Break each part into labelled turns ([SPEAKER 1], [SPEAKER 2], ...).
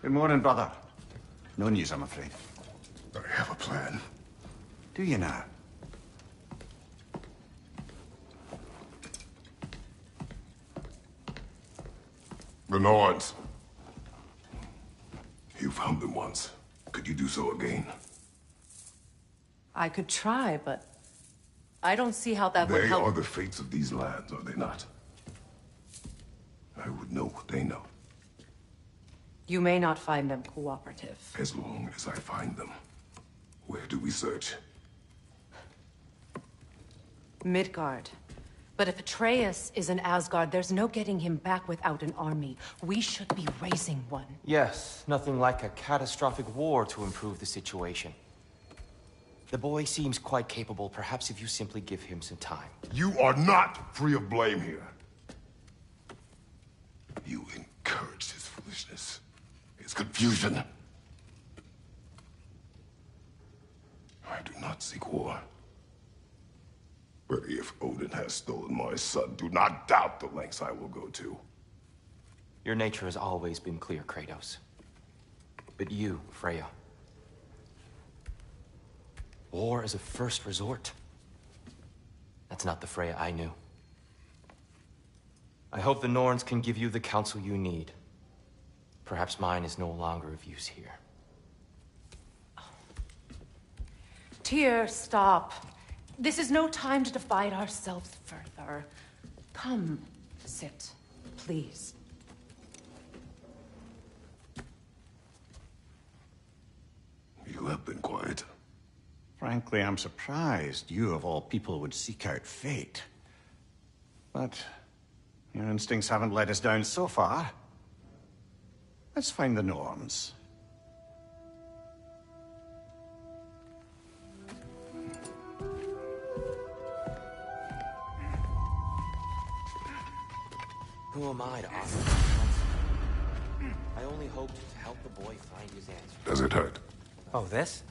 [SPEAKER 1] Good morning, brother. No news, I'm afraid.
[SPEAKER 2] I have a plan.
[SPEAKER 1] Do you now?
[SPEAKER 2] The Nords. You found them once. Could you do so again?
[SPEAKER 3] I could try, but I don't see how that would help.
[SPEAKER 2] They are the fates of these lands, are they not? I would know what they know.
[SPEAKER 3] You may not find them cooperative.
[SPEAKER 2] As long as I find them. Where do we search?
[SPEAKER 3] Midgard. But if Atreus is in Asgard, there's no getting him back without an army. We should be raising one.
[SPEAKER 4] Yes, nothing like a catastrophic war to improve the situation. The boy seems quite capable. Perhaps if you simply give him some time.
[SPEAKER 2] You are not free of blame here. You encouraged his foolishness, his confusion. I do not seek war. But if Odin has stolen my son, do not doubt the lengths I will go to.
[SPEAKER 4] Your nature has always been clear, Kratos. But you, Freya. War is a first resort. That's not the Freya I knew. I hope the Norns can give you the counsel you need. Perhaps mine is no longer of use here.
[SPEAKER 3] Tyr, stop. This is no time to divide ourselves further. Come, sit, please.
[SPEAKER 2] You have been quiet.
[SPEAKER 1] Frankly, I'm surprised you, of all people, would seek out fate. But your instincts haven't let us down so far. Let's find the Norns.
[SPEAKER 4] Who am I to offer counsel? I only hoped to help the boy find his answer.
[SPEAKER 2] Does it hurt?
[SPEAKER 5] Oh, this?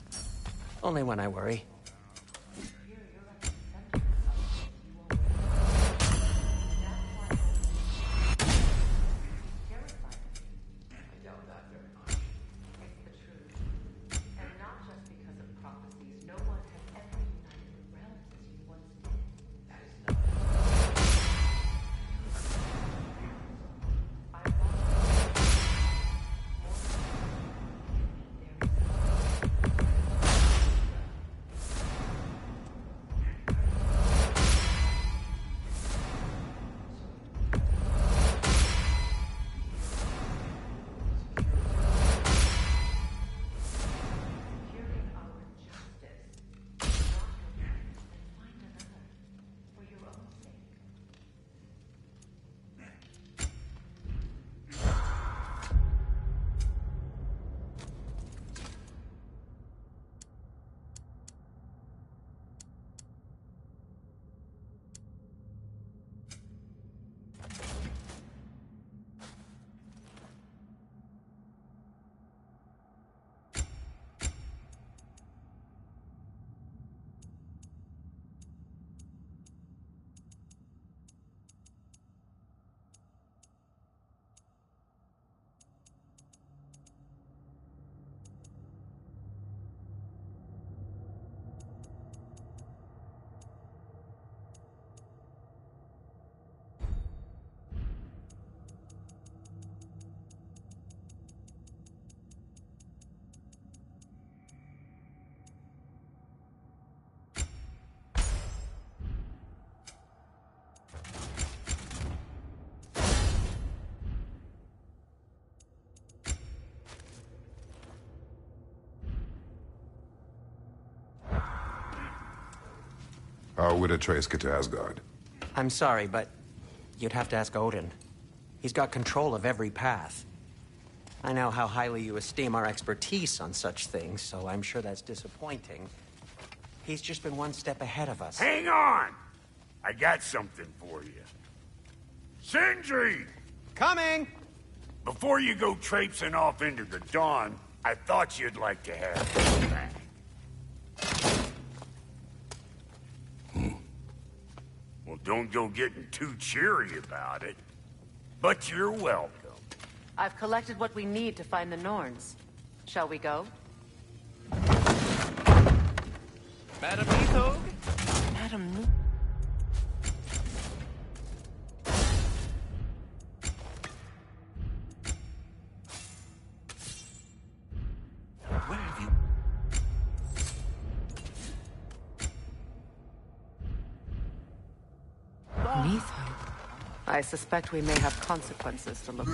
[SPEAKER 5] Only when I worry.
[SPEAKER 2] How would Atreus get to Asgard?
[SPEAKER 5] I'm sorry, but you'd have to ask Odin. He's got control of every path. I know how highly you esteem our expertise on such things, so I'm sure that's disappointing. He's just been one step ahead of us.
[SPEAKER 6] Hang on! I got something for you. Sindri!
[SPEAKER 5] Coming!
[SPEAKER 6] Before you go traipsing off into the dawn, I thought you'd like to have this back. Well, don't go getting too cheery about it. But you're welcome.
[SPEAKER 3] I've collected what we need to find the Norns. Shall we go?
[SPEAKER 7] Madam Nithog?
[SPEAKER 5] Madam...
[SPEAKER 7] Where have you...
[SPEAKER 3] Neathhope. I suspect we may have consequences to look for.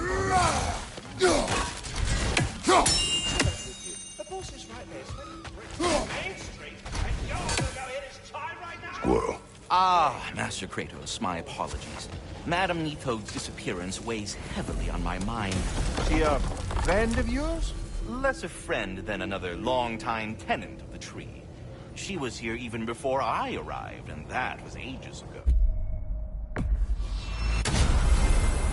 [SPEAKER 7] The boss is right there. Main Street. And y'all gonna go hit his time right now?
[SPEAKER 2] Squirrel.
[SPEAKER 8] Ah, Master Kratos, my apologies. Madam Nithog's disappearance weighs heavily on my mind.
[SPEAKER 1] She a friend of yours?
[SPEAKER 8] Less a friend than another longtime tenant of the tree. She was here even before I arrived, and that was ages ago.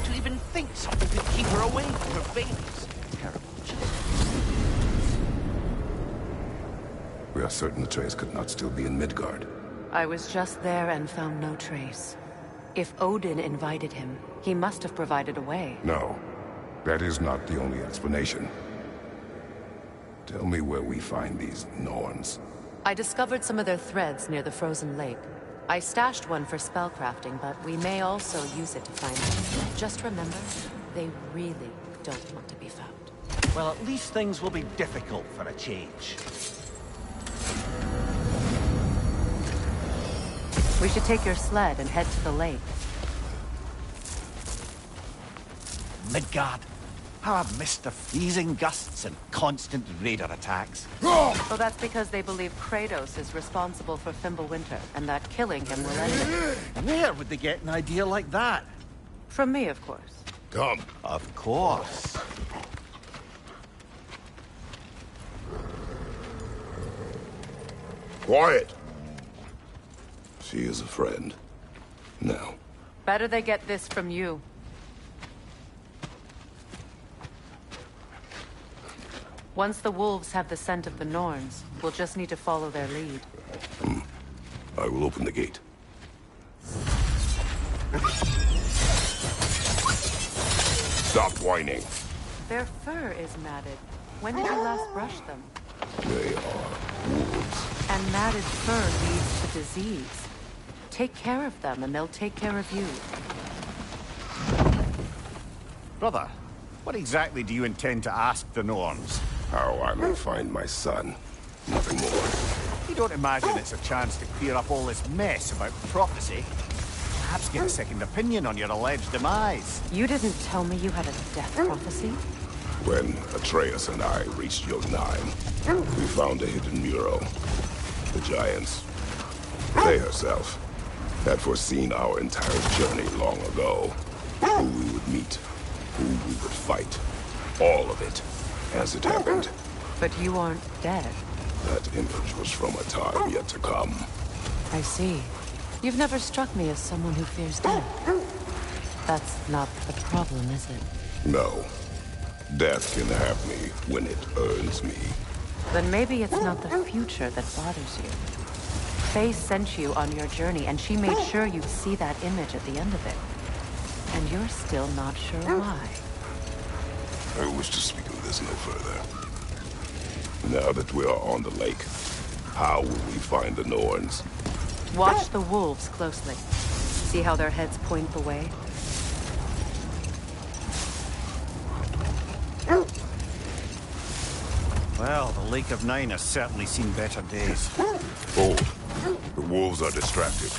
[SPEAKER 8] To even think something could keep her away from her babies. Terrible.
[SPEAKER 2] We are certain the trace could not still be in Midgard.
[SPEAKER 3] I was just there and found no trace. If Odin invited him, he must have provided a way.
[SPEAKER 2] No, that is not the only explanation. Tell me where we find these Norns.
[SPEAKER 3] I discovered some of their threads near the frozen lake. I stashed one for spellcrafting, but we may also use it to find them. Just remember, they really don't want to be found.
[SPEAKER 9] Well, at least things will be difficult for a change.
[SPEAKER 3] We should take your sled and head to the lake.
[SPEAKER 9] Midgard. How I've missed the freezing gusts and constant raider attacks.
[SPEAKER 3] So that's because they believe Kratos is responsible for Fimbulwinter, and that killing him will end it.
[SPEAKER 9] Where would they get an idea like that?
[SPEAKER 3] From me, of course.
[SPEAKER 2] Come.
[SPEAKER 9] Of course.
[SPEAKER 2] Quiet. She is a friend. Now.
[SPEAKER 3] Better they get this from you. Once the wolves have the scent of the Norns, we'll just need to follow their lead.
[SPEAKER 2] I will open the gate. Stop whining.
[SPEAKER 3] Their fur is matted. When did you last brush them?
[SPEAKER 2] They are wolves.
[SPEAKER 3] And matted fur leads to disease. Take care of them, and they'll take care of you.
[SPEAKER 1] Brother, what exactly do you intend to ask the Norns?
[SPEAKER 2] How I may find my son. Nothing more.
[SPEAKER 1] You don't imagine it's a chance to clear up all this mess about prophecy? Perhaps get a second opinion on your alleged demise.
[SPEAKER 3] You didn't tell me you had a death prophecy?
[SPEAKER 2] When Atreus and I reached Jotunheim, we found a hidden mural. The Giants, they herself, had foreseen our entire journey long ago. Who we would meet, who we would fight. All of it, as it happened.
[SPEAKER 3] But you aren't dead.
[SPEAKER 2] That image was from a time yet to come.
[SPEAKER 3] I see. You've never struck me as someone who fears death. That's not the problem, is it?
[SPEAKER 2] No. Death can have me when it earns me.
[SPEAKER 3] Then maybe it's not the future that bothers you. Faye sent you on your journey, and she made sure you'd see that image at the end of it. And you're still not sure why.
[SPEAKER 2] I wish to speak of this no further. Now that we are on the lake, how will we find the Norns?
[SPEAKER 3] Watch the wolves closely. See how their heads point the way?
[SPEAKER 1] Well, the Lake of Nine has certainly seen better days.
[SPEAKER 2] Hold. The wolves are distracted.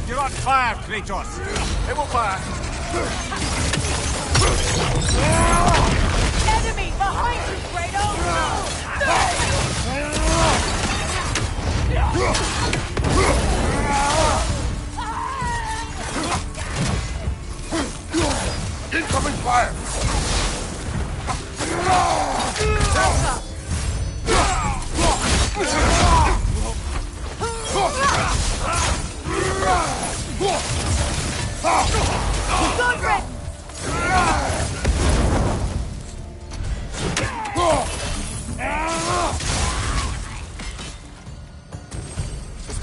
[SPEAKER 1] You're on fire, Kratos! It will fire!
[SPEAKER 3] Enemy behind you, Kratos!
[SPEAKER 2] Incoming fire!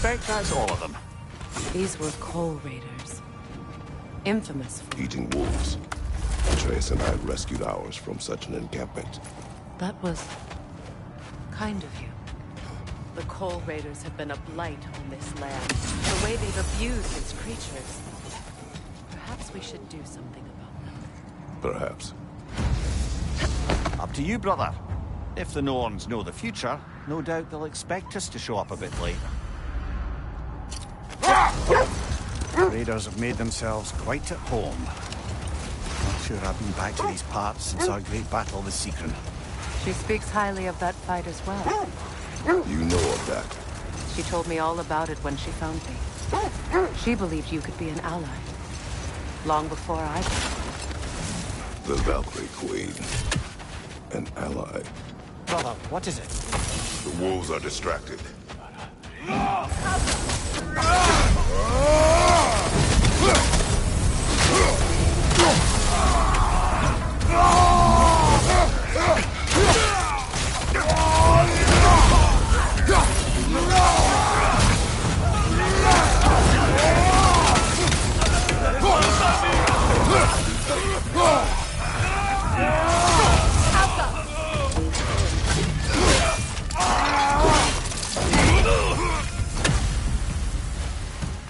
[SPEAKER 1] suspect that's all of them.
[SPEAKER 3] These were coal raiders. Infamous for...
[SPEAKER 2] Eating wolves. Atreus and I rescued ours from such an encampment.
[SPEAKER 3] That was... kind of you. The coal raiders have been a blight on this land. The way they've abused its creatures. Perhaps we should do something about them.
[SPEAKER 2] Perhaps.
[SPEAKER 9] Up to you, brother. If the Norns know the future, no doubt they'll expect us to show up a bit late.
[SPEAKER 1] Raiders have made themselves quite at home. Not sure I've been back to these parts since our great battle with Sigrun.
[SPEAKER 3] She speaks highly of that fight as well.
[SPEAKER 2] You know of that.
[SPEAKER 3] She told me all about it when she found me. She believed you could be an ally. Long before I did.
[SPEAKER 2] The Valkyrie Queen. An ally.
[SPEAKER 9] Brother, what is it?
[SPEAKER 2] The wolves are distracted.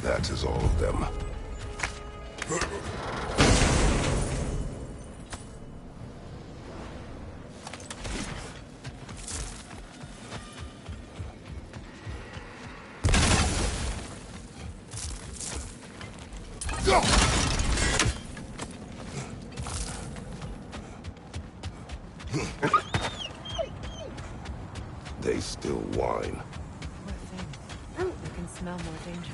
[SPEAKER 2] That is all of them. They still whine.
[SPEAKER 3] Poor thing. You can smell more danger.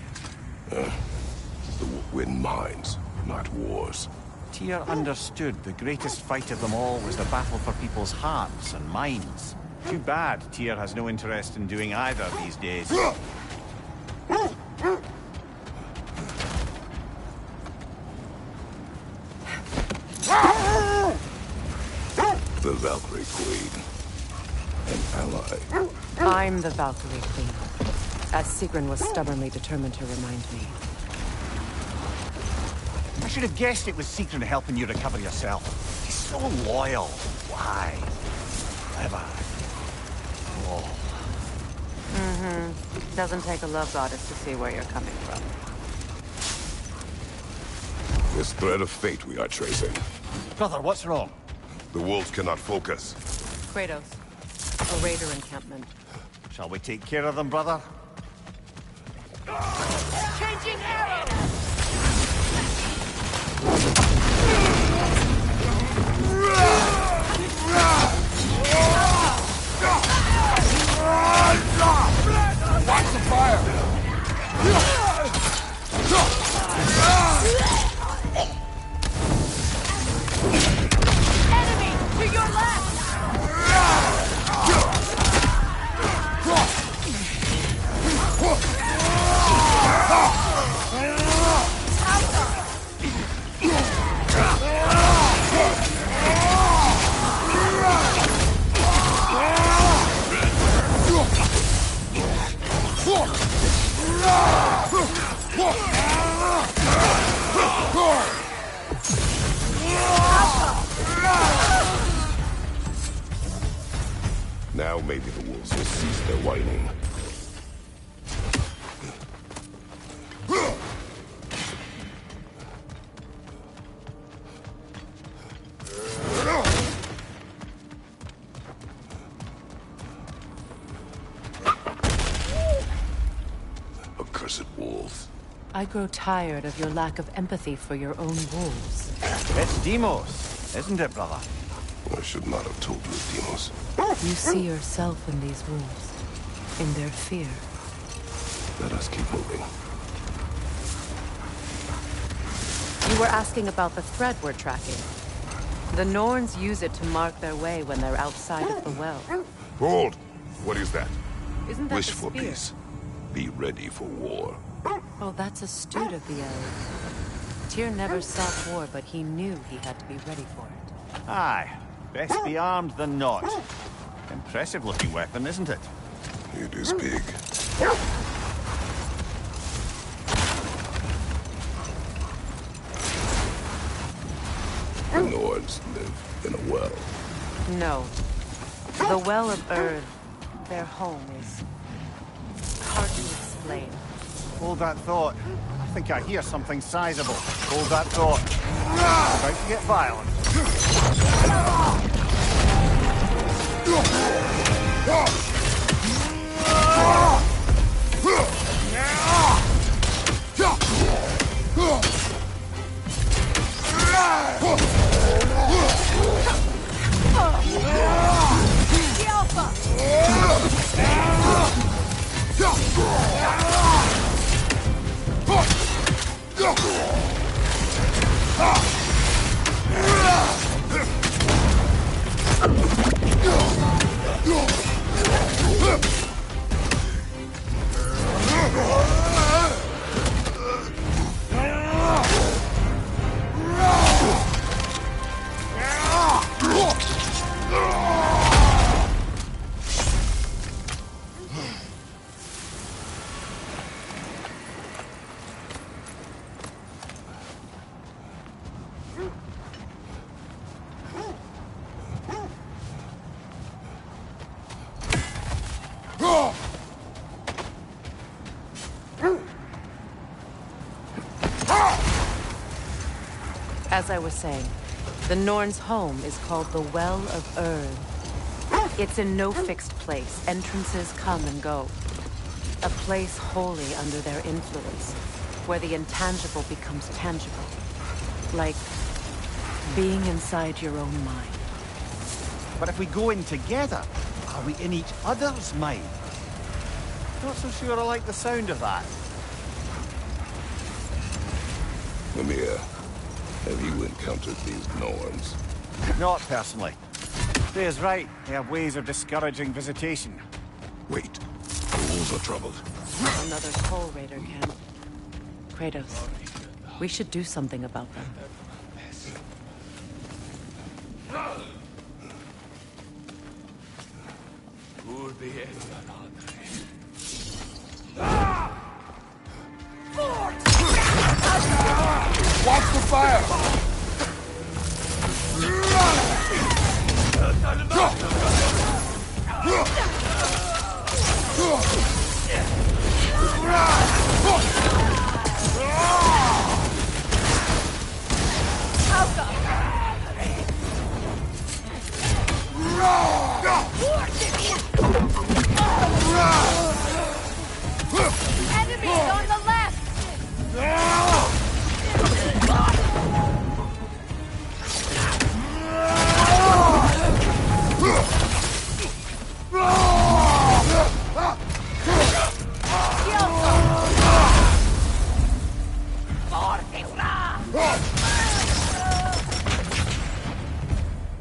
[SPEAKER 2] Win mines, not wars.
[SPEAKER 9] Tyr understood the greatest fight of them all was the battle for people's hearts and minds. Too bad Tyr has no interest in doing either these days.
[SPEAKER 2] The Valkyrie Queen. An ally.
[SPEAKER 3] I'm the Valkyrie Queen. As Sigrun was stubbornly determined to remind me.
[SPEAKER 9] I should have guessed it was Sigrun helping you recover yourself. He's so loyal. Why? Clever. Oh.
[SPEAKER 3] Mm-hmm. Doesn't take a love goddess to see where you're coming from.
[SPEAKER 2] This thread of fate we are tracing.
[SPEAKER 9] Brother, what's wrong?
[SPEAKER 2] The wolves cannot focus.
[SPEAKER 3] Kratos. A raider encampment.
[SPEAKER 9] Shall we take care of them, brother?
[SPEAKER 7] Changing arrow!
[SPEAKER 2] Watch the fire!
[SPEAKER 7] Enemy to your left!
[SPEAKER 2] Now maybe the wolves will cease their whining. Accursed wolves.
[SPEAKER 3] I grow tired of your lack of empathy for your own wolves.
[SPEAKER 9] It's Deimos, isn't it, brother?
[SPEAKER 2] I should not have told you, Deimos.
[SPEAKER 3] You see yourself in these wolves. In their fear.
[SPEAKER 2] Let us keep moving.
[SPEAKER 3] You were asking about the thread we're tracking. The Norns use it to mark their way when they're outside of the well.
[SPEAKER 2] Hold! What is that?
[SPEAKER 3] Isn't that
[SPEAKER 2] Wish
[SPEAKER 3] the
[SPEAKER 2] for
[SPEAKER 3] spear?
[SPEAKER 2] peace. Be ready for war.
[SPEAKER 3] Oh, that's astute of the elves. Tyr never sought war, but he knew he had to be ready for it.
[SPEAKER 9] Aye. Best be armed than not. Impressive looking weapon, isn't it?
[SPEAKER 2] It is big. Nords live in a well.
[SPEAKER 3] No. The Well of Erd, their home, is hard to explain.
[SPEAKER 9] Hold that thought. I think I hear something sizable. Hold that thought. About to get violent.
[SPEAKER 3] As I was saying, the Norn's home is called the Well of Erd. It's in no fixed place. Entrances come and go. A place wholly under their influence, where the intangible becomes tangible. Like being inside your own mind.
[SPEAKER 9] But if we go in together, are we in each other's mind? Not so sure I like the sound of that.
[SPEAKER 2] Mimir, have you encountered these Norns?
[SPEAKER 9] Not personally. Freya's right. They have ways of discouraging visitation.
[SPEAKER 2] Wait, the wolves are troubled.
[SPEAKER 3] Another Coal Raider camp. Kratos, we should do something about them.
[SPEAKER 2] Watch the fire!
[SPEAKER 10] Enemies on the left!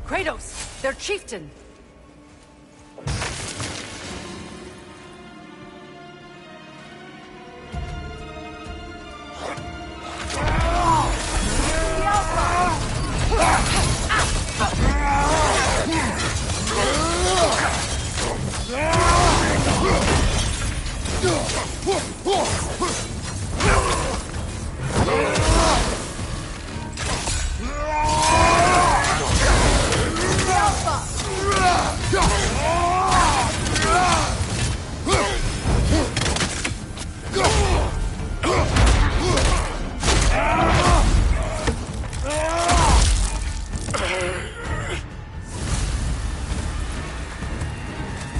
[SPEAKER 3] Kratos, their chieftain!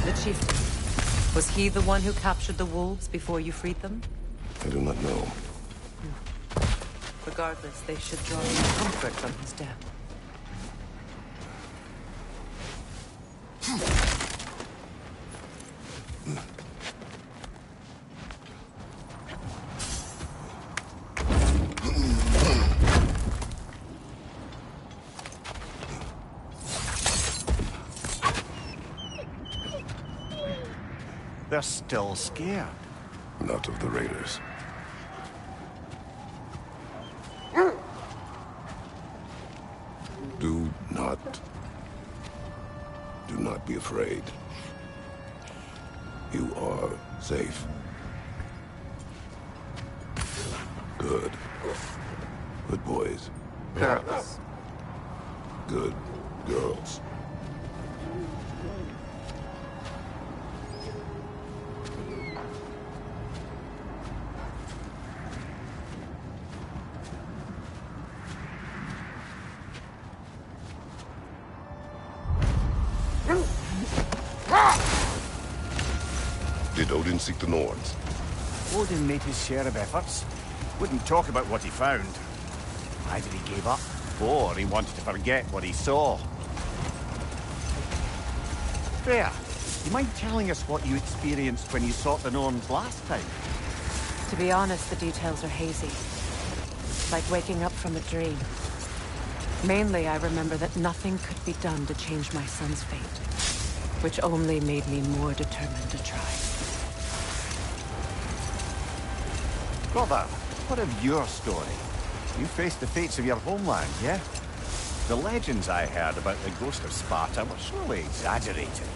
[SPEAKER 3] The chieftain. Was he the one who captured the wolves before you freed them?
[SPEAKER 2] I do not know.
[SPEAKER 3] Regardless, they should draw you comfort from his death.
[SPEAKER 9] They're still scared.
[SPEAKER 2] Not of the raiders. Do not be afraid. You are safe. Good. Good boys.
[SPEAKER 4] Careless.
[SPEAKER 2] Good girls. Did Odin seek the Norns?
[SPEAKER 9] Odin made his share of efforts. Wouldn't talk about what he found. Either he gave up, or he wanted to forget what he saw. Freya, you mind telling us what you experienced when you sought the Norns last time?
[SPEAKER 3] To be honest, the details are hazy. Like waking up from a dream. Mainly, I remember that nothing could be done to change my son's fate, which only made me more determined to try.
[SPEAKER 9] Brother, what of your story? You faced the fates of your homeland, yeah? The legends I heard about the ghost of Sparta were surely exaggerated.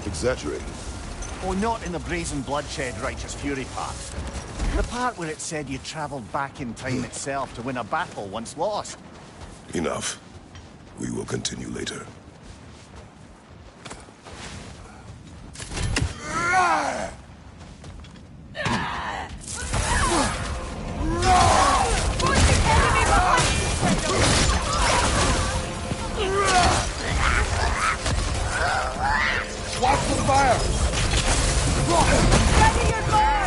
[SPEAKER 2] Exaggerated?
[SPEAKER 9] Oh, not in the brazen bloodshed righteous fury part. The part where it said you traveled back in time itself to win a battle once lost.
[SPEAKER 2] Enough. We will continue later.
[SPEAKER 7] Watch the fire!
[SPEAKER 10] Ready your guard!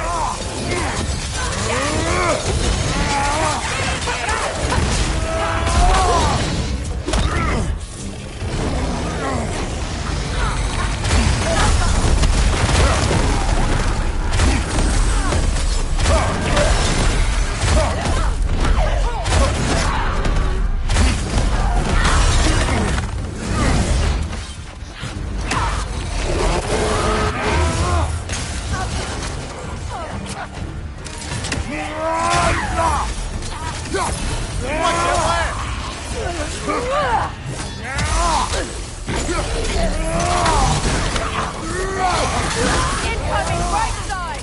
[SPEAKER 10] Incoming right side!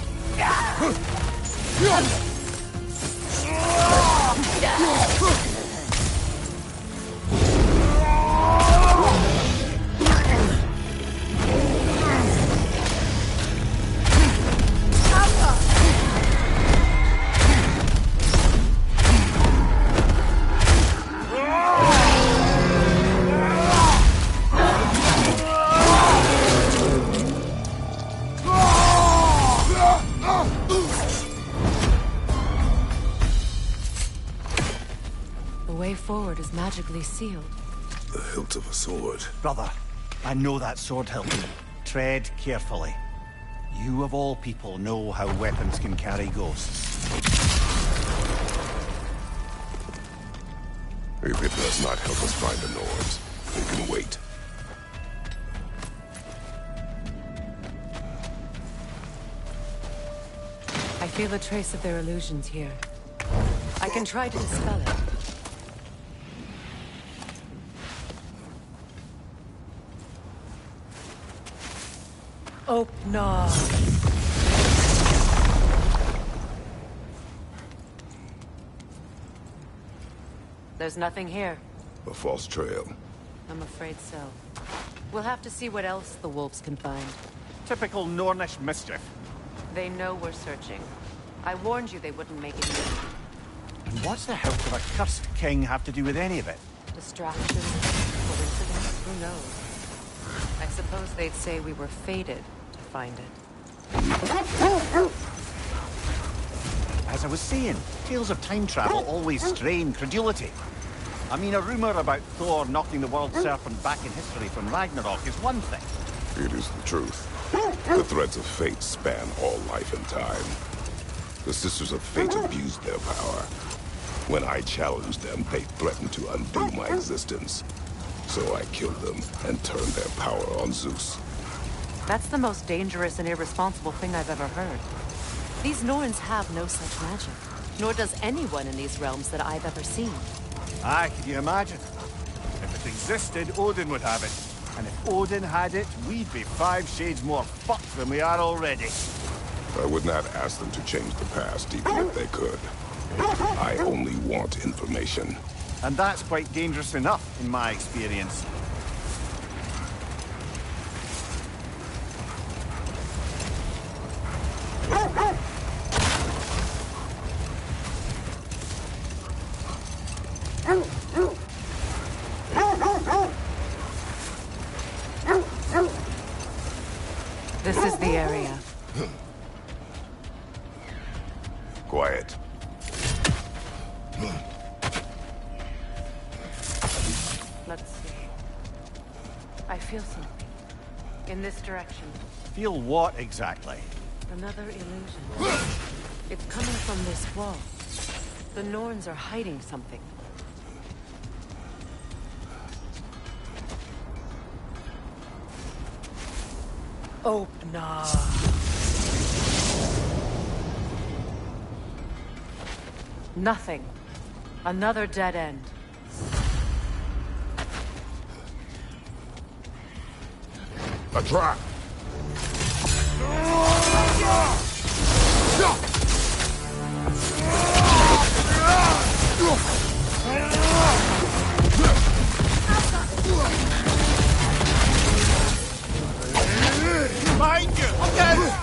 [SPEAKER 3] The way forward is magically sealed.
[SPEAKER 2] The hilt of a sword.
[SPEAKER 9] Brother, I know that sword hilt. Tread carefully. You of all people know how weapons can carry ghosts.
[SPEAKER 2] If it does not help us find the Norns, it can wait.
[SPEAKER 3] I feel a trace of their illusions here. I can try to dispel it. Oh, no. There's nothing here.
[SPEAKER 2] A false trail.
[SPEAKER 3] I'm afraid so. We'll have to see what else the wolves can find.
[SPEAKER 9] Typical Nornish mischief.
[SPEAKER 3] They know we're searching. I warned you they wouldn't make it easy.
[SPEAKER 9] And what's the help of a cursed king have to do with any of it?
[SPEAKER 3] Distraction, coincidence, who knows? I suppose they'd say we were fated to find it.
[SPEAKER 9] As I was saying, tales of time travel always strain credulity. I mean, a rumor about Thor knocking the world serpent back in history from Ragnarok is one thing.
[SPEAKER 2] It is the truth. The threads of fate span all life and time. The Sisters of Fate abused their power. When I challenged them, they threatened to undo my existence. So I killed them and turned their power on Zeus.
[SPEAKER 3] That's the most dangerous and irresponsible thing I've ever heard. These Norns have no such magic, nor does anyone in these realms that I've ever seen.
[SPEAKER 9] Aye, can you imagine? If it existed, Odin would have it. And if Odin had it, we'd be 5 shades more fucked than we are already.
[SPEAKER 2] I would not ask them to change the past, even if they could. I only want information.
[SPEAKER 9] And that's quite dangerous enough, in my experience.
[SPEAKER 3] This is the area.
[SPEAKER 2] Quiet.
[SPEAKER 3] Let's see. I feel something. In this direction.
[SPEAKER 9] Feel what exactly?
[SPEAKER 3] Another illusion. It's coming from this wall. The Norns are hiding something. Open up. Nothing. Another dead end.
[SPEAKER 2] A trap!
[SPEAKER 9] Behind you! Look out!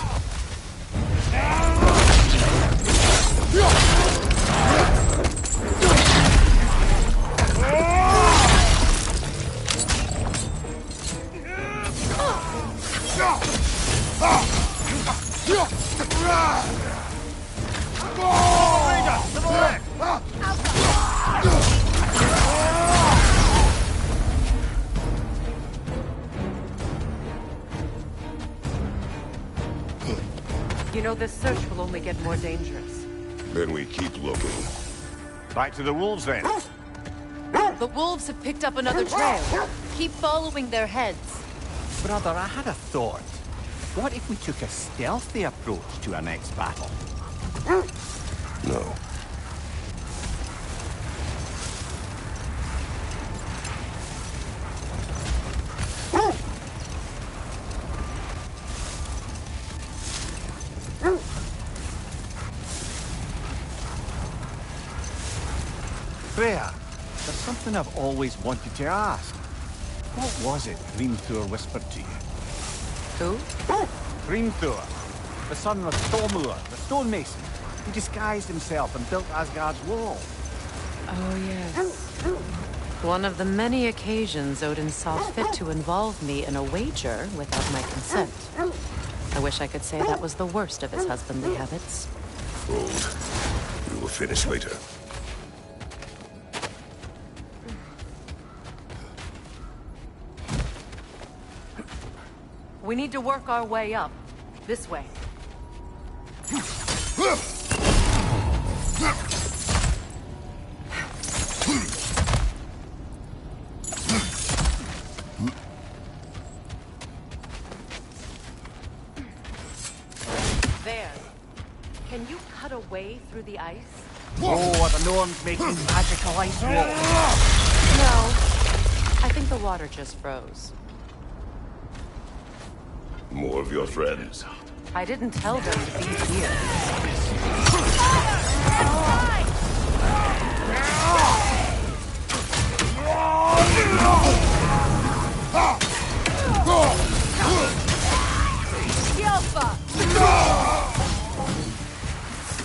[SPEAKER 3] You know, this search will only get more dangerous.
[SPEAKER 2] Then we keep looking.
[SPEAKER 9] Back to the wolves then.
[SPEAKER 10] The wolves have picked up another trail. Keep following their heads.
[SPEAKER 9] Brother, I had a thought. What if we took a stealthy approach to our next battle?
[SPEAKER 2] No.
[SPEAKER 9] Freya, there's something I've always wanted to ask. What was it Hrimthur whispered to you?
[SPEAKER 3] Who?
[SPEAKER 9] Hrimthur, the son of Thormur, the stonemason, who disguised himself and built Asgard's wall.
[SPEAKER 3] Oh, yes. One of the many occasions Odin saw fit to involve me in a wager without my consent. I wish I could say that was the worst of his husbandly habits.
[SPEAKER 2] Hold. We will finish later.
[SPEAKER 3] We need to work our way up. This way. There. Can you cut a way through the ice?
[SPEAKER 9] Oh, are the Norns making magical ice walls?
[SPEAKER 3] No. I think the water just froze.
[SPEAKER 2] More of your friends.
[SPEAKER 3] I didn't tell them to be here.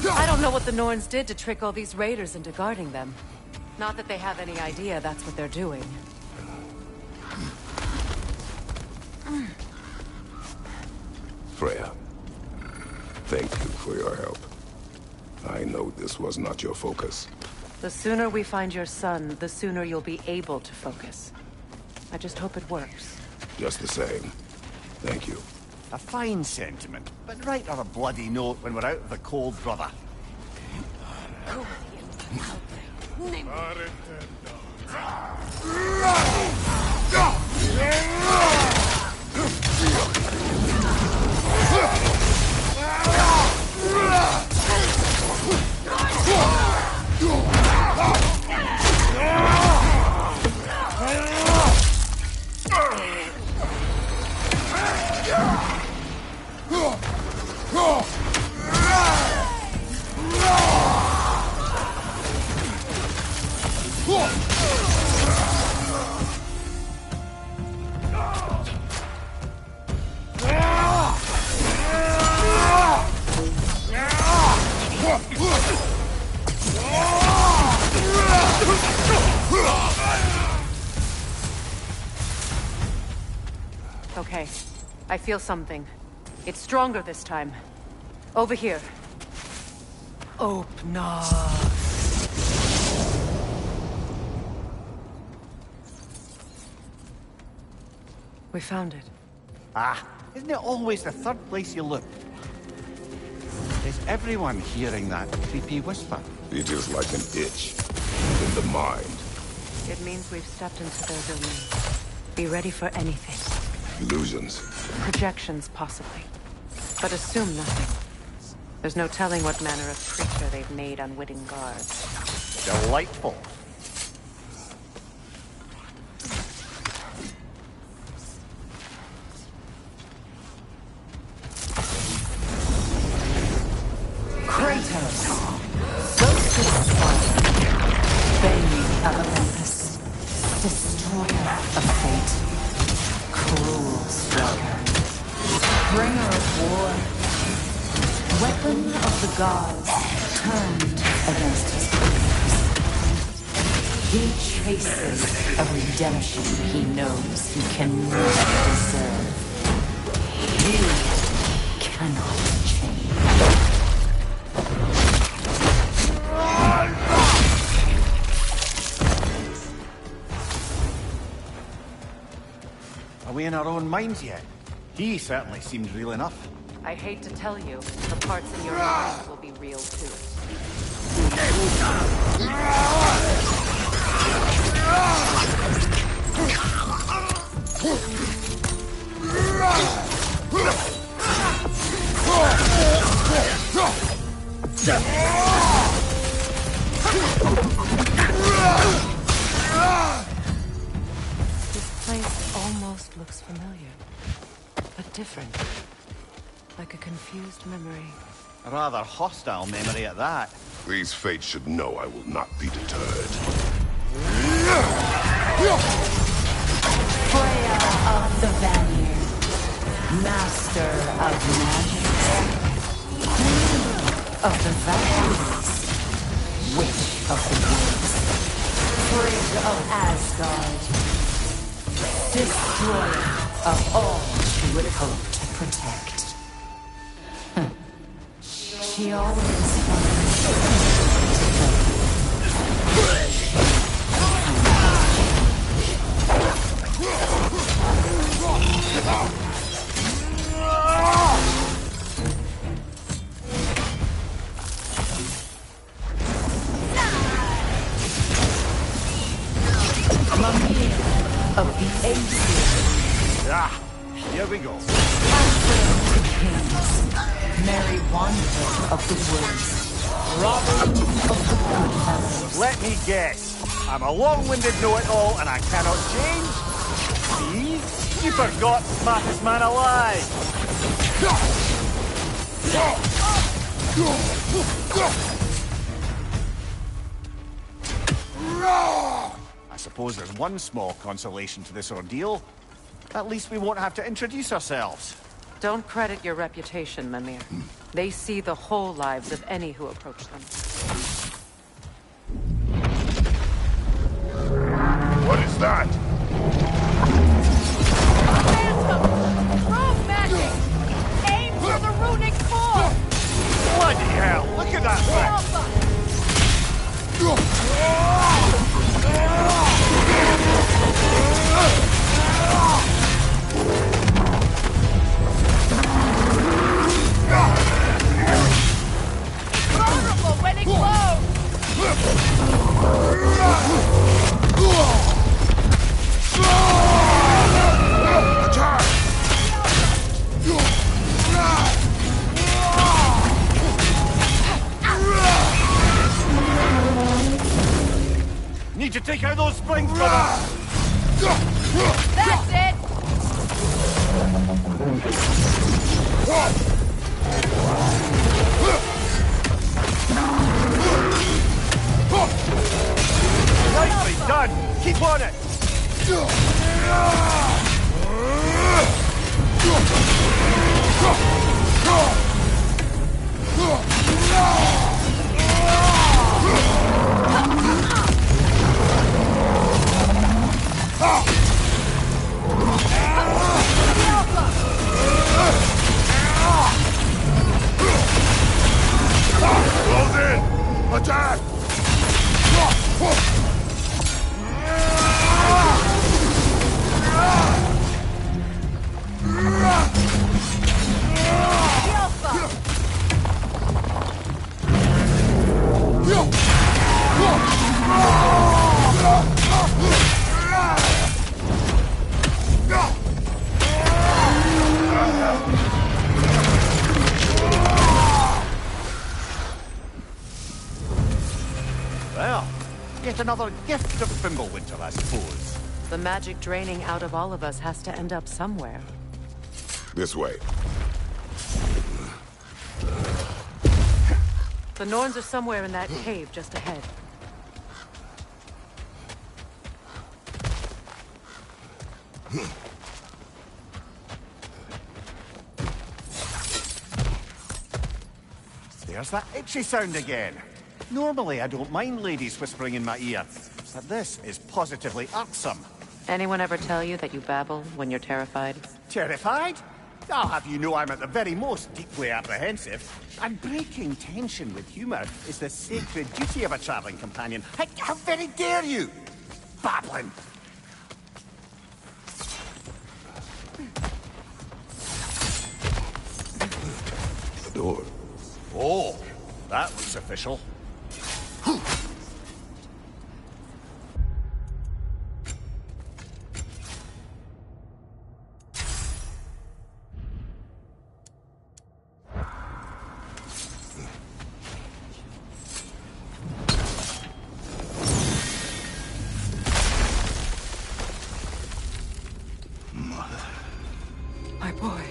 [SPEAKER 3] I don't know what the Norns did to trick all these raiders into guarding them. Not that they have any idea that's what they're doing.
[SPEAKER 2] Freya, thank you for your help. I know this was not your focus.
[SPEAKER 3] The sooner we find your son, the sooner you'll be able to focus. I just hope it works.
[SPEAKER 2] Just the same. Thank you.
[SPEAKER 9] A fine sentiment, but write her a bloody note when we're out of the cold, brother.
[SPEAKER 2] Whoa!
[SPEAKER 10] Okay. I feel something. It's stronger this time. Over here. Open. We found it.
[SPEAKER 9] Ah, isn't it always the third place you look? Is everyone hearing that creepy whisper?
[SPEAKER 2] It is like an itch in the mind.
[SPEAKER 10] It means we've stepped into their domain. Be ready for anything.
[SPEAKER 2] Illusions.
[SPEAKER 10] Projections, possibly. But assume nothing. There's no telling what manner of creature they've made unwitting guards.
[SPEAKER 9] Delightful.
[SPEAKER 11] Kratos, ghost of Sparta, bane of Olympus, destroyer of fate, cruel striker, bringer of war, weapon of the gods turned against his enemies. He chases a redemption he knows he can never deserve. He cannot change.
[SPEAKER 9] Are we in our own minds yet? He certainly seems real enough.
[SPEAKER 10] I hate to tell you, the parts in your mind will be real too. This place almost looks familiar, but different. Like a confused memory.
[SPEAKER 9] A rather hostile memory at that.
[SPEAKER 2] These fates should know I will not be deterred.
[SPEAKER 11] Freya of the Vanir, master of magic, queen of the valleys, witch of the woods, frigg of Asgard, destroyer of all she would hope to protect. She always finds of the ages.
[SPEAKER 9] Ah, here we go.
[SPEAKER 11] Mary Wanderer of the woods, Robin of the woodlands.
[SPEAKER 9] Let me guess. I'm a long-winded know-it-all and I cannot change? See? You forgot smartest man alive. I suppose there's one small consolation to this ordeal. At least we won't have to introduce ourselves.
[SPEAKER 10] Don't credit your reputation, Mimir. They see the whole lives of any who approach them.
[SPEAKER 2] What is that?
[SPEAKER 10] Phantom! Rogue magic! Aim for the runic core!
[SPEAKER 9] Bloody hell! Look at that thing!
[SPEAKER 10] Vulnerable when it glows!
[SPEAKER 9] Need to take out those springs, brother!
[SPEAKER 10] That's it!
[SPEAKER 9] Nicely done! Keep on it!
[SPEAKER 2] Attack!
[SPEAKER 9] Well, yet another gift of Fimbulwinter, I suppose.
[SPEAKER 3] The magic draining out of all of us has to end up somewhere.
[SPEAKER 2] This way.
[SPEAKER 3] The Norns are somewhere in that cave just ahead.
[SPEAKER 9] There's that itchy sound again. Normally, I don't mind ladies whispering in my ear, but this is positively irksome.
[SPEAKER 3] Anyone ever tell you that you babble when you're terrified?
[SPEAKER 9] Terrified? I'll have you know I'm at the very most deeply apprehensive. And breaking tension with humour is the sacred duty of a travelling companion. How very dare you! Babbling!
[SPEAKER 2] The door.
[SPEAKER 9] Oh, that looks official.
[SPEAKER 3] My boy.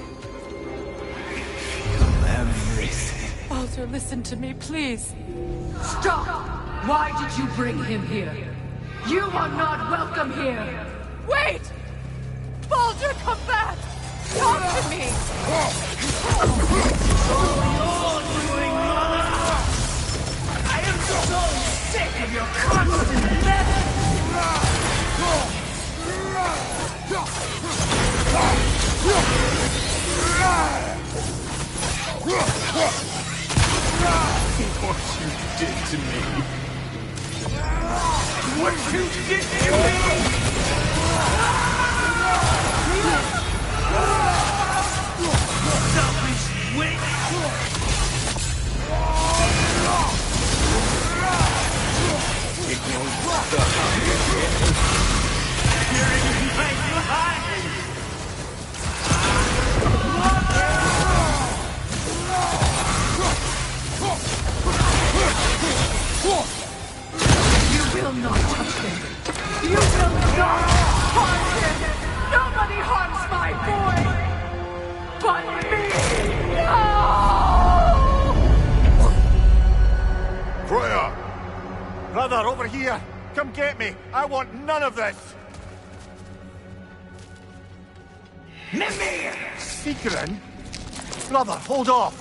[SPEAKER 3] Baldur, listen to me, please.
[SPEAKER 11] Stop! Why did you bring him here? You are not welcome here!
[SPEAKER 3] Wait! Baldur, come back! Talk to me!
[SPEAKER 11] I am so sick of your constant mess!
[SPEAKER 7] What you did to me. What you did to me! Selfish witch! It won't stop. You're in my behind!
[SPEAKER 11] You will not touch him! You will not harm him! Nobody harms my boy! But me! No!
[SPEAKER 2] Freya!
[SPEAKER 9] Brother, over here! Come get me! I want none of this!
[SPEAKER 11] Mimir!
[SPEAKER 9] Sigrun? Brother, hold off!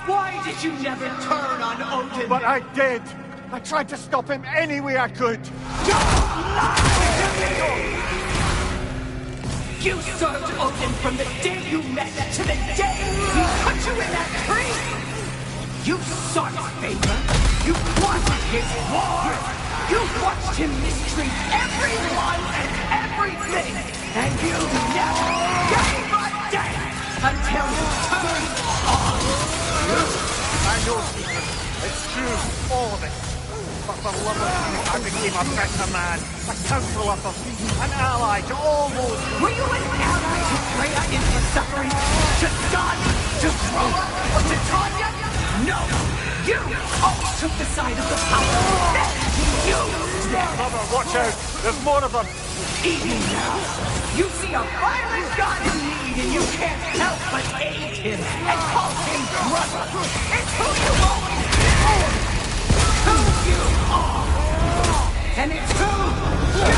[SPEAKER 11] Why did you never turn on Odin?
[SPEAKER 9] But I did! I tried to stop him any way I could!
[SPEAKER 11] Don't lie to me! You served Odin from the day you met to the day he put you in that tree! You sought his favor! You wanted his war! You watched him mistreat everyone and everything! And you never gave a damn until you turned on!
[SPEAKER 9] I know, Sigrun. It's true, all of it. But for love of you, I became a better man, a counselor for peace, an ally to all those...
[SPEAKER 11] Were you an ally to Freya in her suffering? To Don? To Groa? Or to Tanya? No! You always took the side of the power, then you used them!
[SPEAKER 9] Brother, watch out! There's more of them!
[SPEAKER 11] Even now, you see a violent god in need and you can't help but aid him and call him brother! It's who you always been! Who you are! And it's who you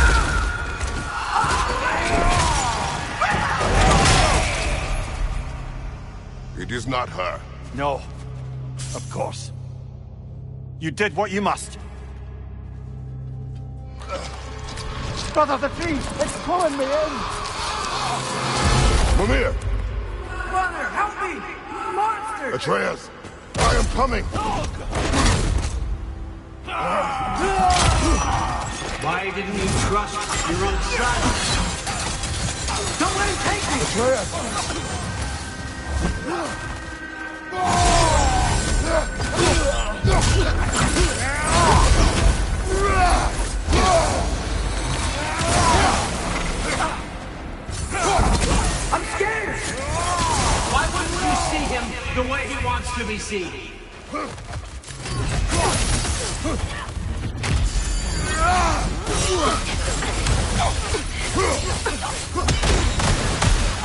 [SPEAKER 11] are!
[SPEAKER 2] It is not her.
[SPEAKER 9] No. Of course. You did what you must. Brother, the tree! It's pulling me in!
[SPEAKER 2] Mimir!
[SPEAKER 11] Brother, help me! Monster!
[SPEAKER 2] Atreus! I am coming!
[SPEAKER 11] Why didn't you trust your own son? Don't let him take me! I'm scared! Why wouldn't you see him the way he wants to be seen?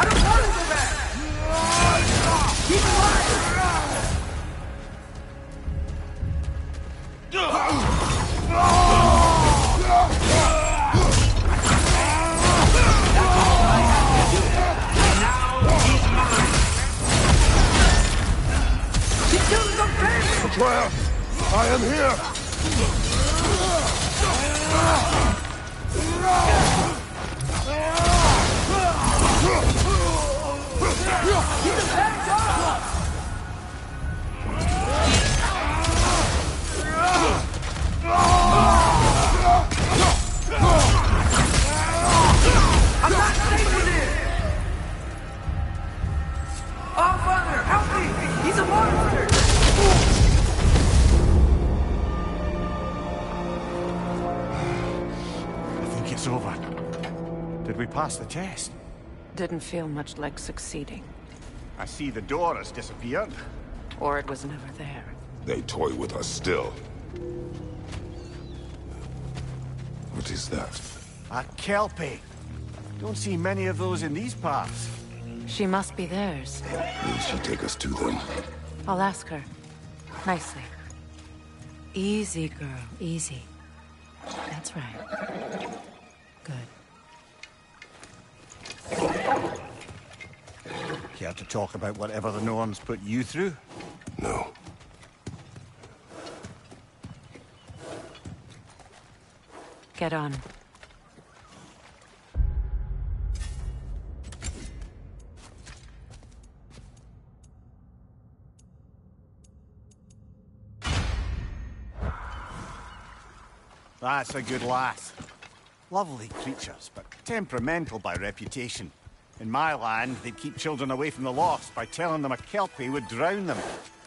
[SPEAKER 11] I don't want to go back! He's alive! That's all I have to do. And now he's mine! He's doing some damage!
[SPEAKER 2] Betrayer, I am here!
[SPEAKER 11] I'm not safe with him! Oh, Father, help me! He's a monster!
[SPEAKER 1] I think it's over. Did we pass the test?
[SPEAKER 10] Didn't feel much like succeeding.
[SPEAKER 1] I see the door has disappeared.
[SPEAKER 10] Or it was never there.
[SPEAKER 2] They toy with us still. What is that?
[SPEAKER 1] A kelpie. Don't see many of those in these parts.
[SPEAKER 10] She must be theirs.
[SPEAKER 2] Will she take us to them?
[SPEAKER 10] I'll ask her. Nicely. Easy, girl. Easy. That's right. Good.
[SPEAKER 1] Care to talk about whatever the Norns put you through?
[SPEAKER 2] No.
[SPEAKER 10] Get on.
[SPEAKER 1] That's a good lass. Lovely creatures, but temperamental by reputation. In my land, they'd keep children away from the lost by telling them a kelpie would drown them.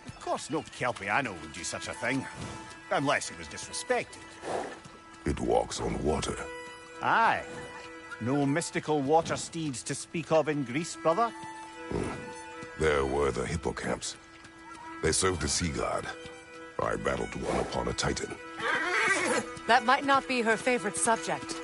[SPEAKER 1] Of course, no kelpie I know would do such a thing. Unless it was disrespected.
[SPEAKER 2] It walks on water.
[SPEAKER 1] Aye. No mystical water steeds to speak of in Greece, brother?
[SPEAKER 2] There were the hippocamps. They served the sea god. I battled one upon a titan.
[SPEAKER 10] That might not be her favorite subject.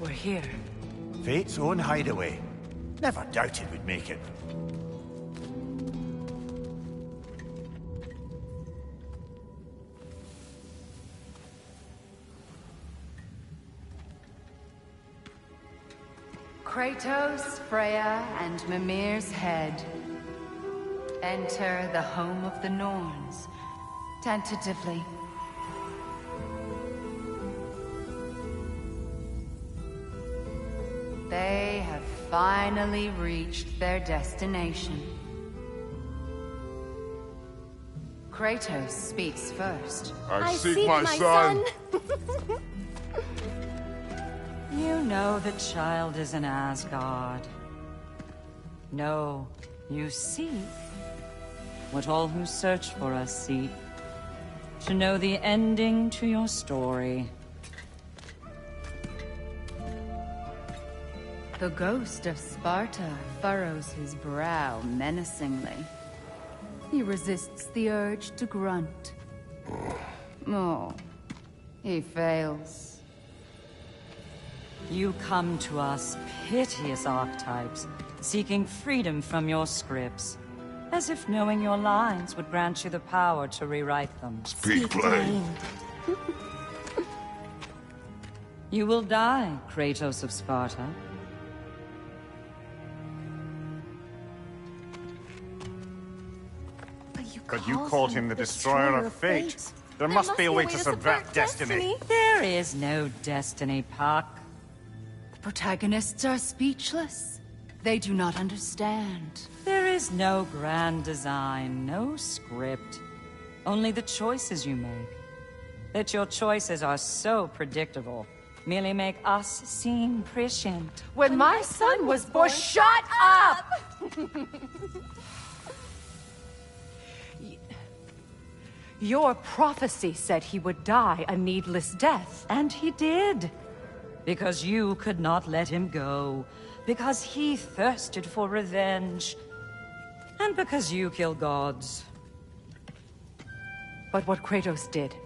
[SPEAKER 10] We're here.
[SPEAKER 1] Fate's own hideaway. Never doubted we'd make it.
[SPEAKER 12] Kratos, Freya, and Mimir's head. Enter the home of the Norns. Tentatively. They have finally reached their destination. Kratos speaks first.
[SPEAKER 2] I seek my son.
[SPEAKER 13] You know the child is in Asgard. No, you seek what all who search for us seek. To know the ending to your story.
[SPEAKER 12] The ghost of Sparta furrows his brow menacingly. He resists the urge to grunt. Oh, he fails.
[SPEAKER 13] You come to us, piteous archetypes, seeking freedom from your scripts. As if knowing your lines would grant you the power to rewrite them.
[SPEAKER 2] Speak plain.
[SPEAKER 13] You will die, Kratos of Sparta.
[SPEAKER 1] But you called him the destroyer of fate. There must be a way to subvert destiny.
[SPEAKER 13] There is no destiny, Puck.
[SPEAKER 12] The protagonists are speechless. They do not understand.
[SPEAKER 13] There is no grand design, no script. Only the choices you make. That your choices are so predictable merely make us seem prescient.
[SPEAKER 3] When my son was born, shut up! Your prophecy said he would die a needless death.
[SPEAKER 13] And he did. Because you could not let him go. Because he thirsted for revenge. And because you kill gods.
[SPEAKER 3] But what Kratos did,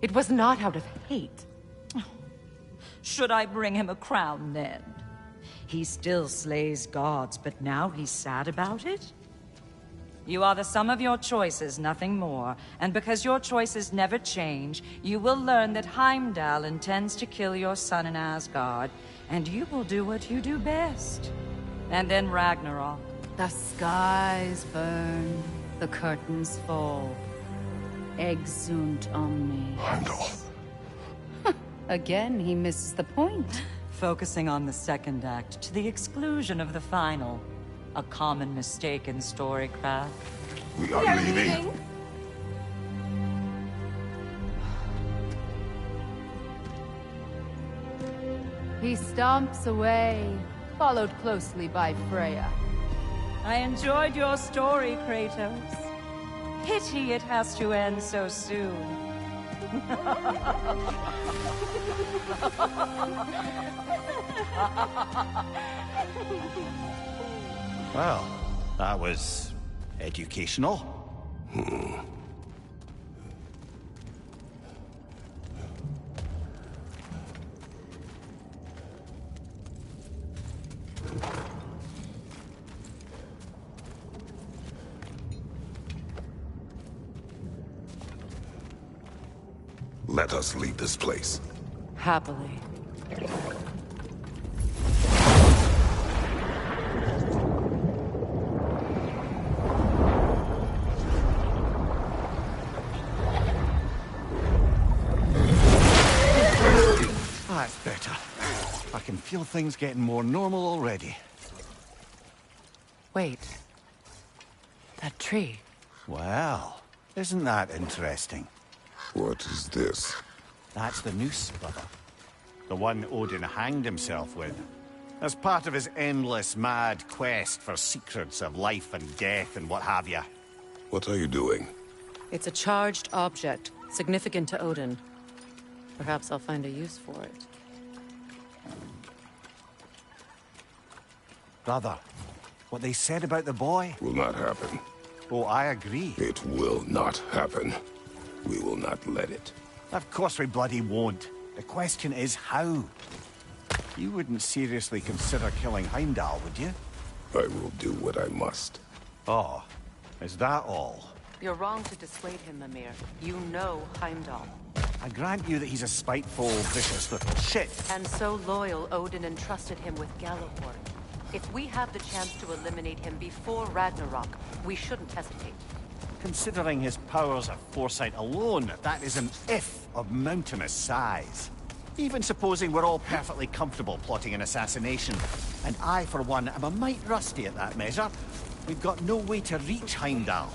[SPEAKER 3] it was not out of hate.
[SPEAKER 13] Should I bring him a crown then? He still slays gods, but now he's sad about it? You are the sum of your choices, nothing more. And because your choices never change, you will learn that Heimdall intends to kill your son in Asgard, and you will do what you do best. And then Ragnarok.
[SPEAKER 12] The skies burn, the curtains fall. Exunt omnes.
[SPEAKER 2] Heimdall.
[SPEAKER 12] Again, he misses the point.
[SPEAKER 13] Focusing on the second act to the exclusion of the final. A common mistake in storycraft.
[SPEAKER 2] We are leaving.
[SPEAKER 12] He stomps away, followed closely by Freya.
[SPEAKER 13] I enjoyed your story, Kratos. Pity it has to end so soon.
[SPEAKER 1] Well, that was educational.
[SPEAKER 2] Let us leave this place.
[SPEAKER 3] Happily.
[SPEAKER 1] That's better. I can feel things getting more normal already.
[SPEAKER 3] Wait. That tree.
[SPEAKER 1] Well, isn't that interesting?
[SPEAKER 2] What is this?
[SPEAKER 1] That's the noose, brother. The one Odin hanged himself with. As part of his endless, mad quest for secrets of life and death and what have you.
[SPEAKER 2] What are you doing?
[SPEAKER 3] It's a charged object, significant to Odin. Perhaps I'll find a use for it.
[SPEAKER 1] Brother, what they said about the boy?
[SPEAKER 2] Will not happen.
[SPEAKER 1] Oh, I agree.
[SPEAKER 2] It will not happen. We will not let it.
[SPEAKER 1] Of course we bloody won't. The question is how. You wouldn't seriously consider killing Heimdall, would you?
[SPEAKER 2] I will do what I must.
[SPEAKER 1] Oh, is that all?
[SPEAKER 3] You're wrong to dissuade him, Mimir. You know Heimdall.
[SPEAKER 1] I grant you that he's a spiteful, vicious little shit.
[SPEAKER 3] And so loyal, Odin entrusted him with Gjallarhorn. If we have the chance to eliminate him before Ragnarok, we shouldn't hesitate.
[SPEAKER 1] Considering his powers of foresight alone, that is an if of mountainous size. Even supposing we're all perfectly comfortable plotting an assassination, and I, for one, am a mite rusty at that measure, we've got no way to reach Heimdall,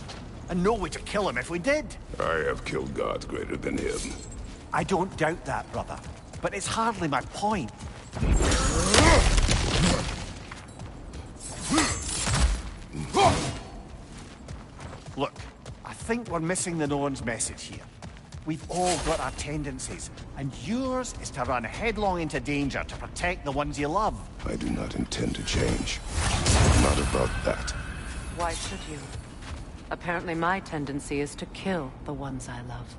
[SPEAKER 1] and no way to kill him if we did.
[SPEAKER 2] I have killed gods greater than him.
[SPEAKER 1] I don't doubt that, brother, but it's hardly my point. Look, I think we're missing the Norn's message here. We've all got our tendencies, and yours is to run headlong into danger to protect the ones you love.
[SPEAKER 2] I do not intend to change. Not about that.
[SPEAKER 3] Why should you? Apparently my tendency is to kill the ones I love.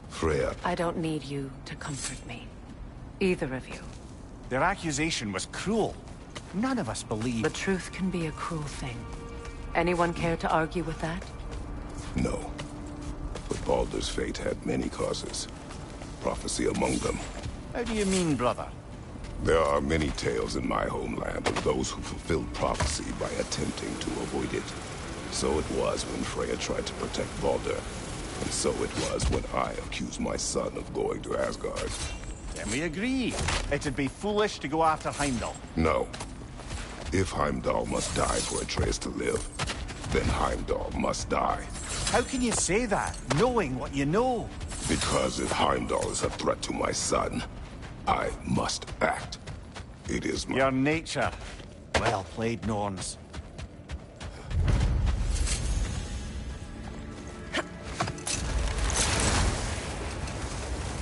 [SPEAKER 2] Freya.
[SPEAKER 3] I don't need you to comfort me. Either of you.
[SPEAKER 1] Their accusation was cruel. None of us believe...
[SPEAKER 3] The truth can be a cruel thing. Anyone care to argue with that?
[SPEAKER 2] No. But Baldur's fate had many causes. Prophecy among them.
[SPEAKER 9] How do you mean, brother?
[SPEAKER 2] There are many tales in my homeland of those who fulfilled prophecy by attempting to avoid it. So it was when Freya tried to protect Baldur. And so it was when I accused my son of going to Asgard.
[SPEAKER 9] Then we agree. It'd be foolish to go after Heimdall.
[SPEAKER 2] No. If Heimdall must die for Atreus to live, then Heimdall must die.
[SPEAKER 9] How can you say that, knowing what you know?
[SPEAKER 2] Because if Heimdall is a threat to my son, I must act. It is my...
[SPEAKER 9] Your nature. Well played, Norns.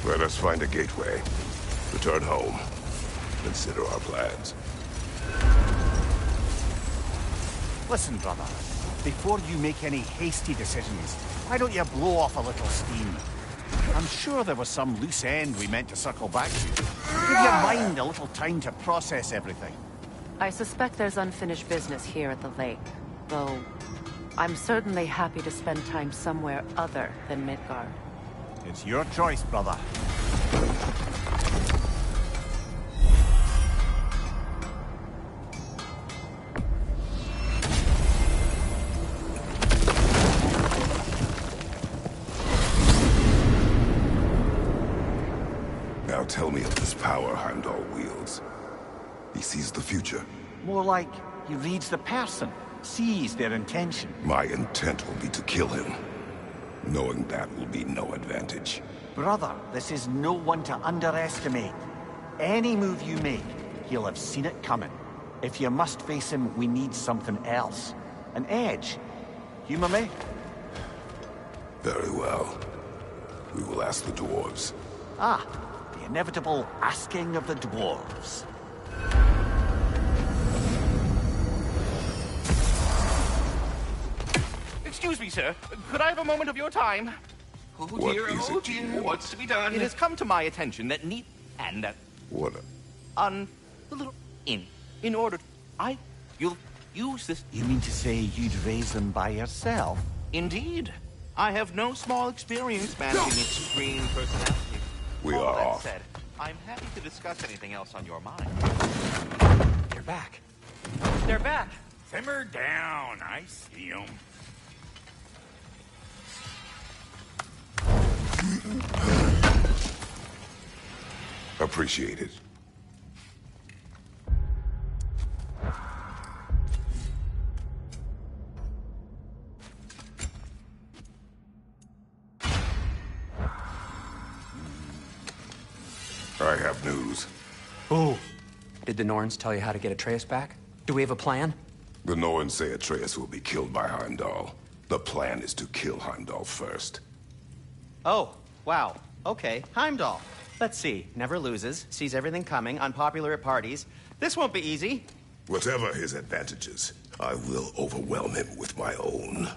[SPEAKER 2] Let us find a gateway. Return home. Consider our plans.
[SPEAKER 9] Listen, brother. Before you make any hasty decisions, why don't you blow off a little steam? I'm sure there was some loose end we meant to circle back to. Give your mind a little time to process everything.
[SPEAKER 10] I suspect there's unfinished business here at the lake, though I'm certainly happy to spend time somewhere other than Midgard.
[SPEAKER 9] It's your choice, brother.
[SPEAKER 2] Now tell me of this power Heimdall wields. He sees the future.
[SPEAKER 9] More like he reads the person, sees their intention.
[SPEAKER 2] My intent will be to kill him. Knowing that will be no advantage.
[SPEAKER 9] Brother, this is no one to underestimate. Any move you make, he'll have seen it coming. If you must face him, we need something else. An edge. Humor me?
[SPEAKER 2] Very well. We will ask the dwarves.
[SPEAKER 9] Ah, the inevitable asking of the dwarves.
[SPEAKER 8] Excuse me, sir. Could I have a moment of your time? Oh
[SPEAKER 2] What
[SPEAKER 8] dear,
[SPEAKER 2] is
[SPEAKER 8] oh
[SPEAKER 2] it you
[SPEAKER 8] dear,
[SPEAKER 2] want?
[SPEAKER 8] what's to be done? It has come to my attention that
[SPEAKER 2] What?
[SPEAKER 8] on the little inn. In order, you'll use this.
[SPEAKER 9] You mean to say you'd raise them by yourself?
[SPEAKER 8] Indeed, I have no small experience managing extreme personality.
[SPEAKER 2] We
[SPEAKER 8] All
[SPEAKER 2] are
[SPEAKER 8] that
[SPEAKER 2] off.
[SPEAKER 8] said, I'm happy to discuss anything else on your mind.
[SPEAKER 5] They're back.
[SPEAKER 6] They're back. Simmer down. I see them.
[SPEAKER 2] Appreciate it. I have news.
[SPEAKER 5] Oh. Did the Norns tell you how to get Atreus back? Do we have a plan?
[SPEAKER 2] The Norns say Atreus will be killed by Heimdall. The plan is to kill Heimdall first.
[SPEAKER 5] Oh, wow. Okay, Heimdall. Let's see. Never loses, sees everything coming, unpopular at parties. This won't be easy.
[SPEAKER 2] Whatever his advantages, I will overwhelm him with my own.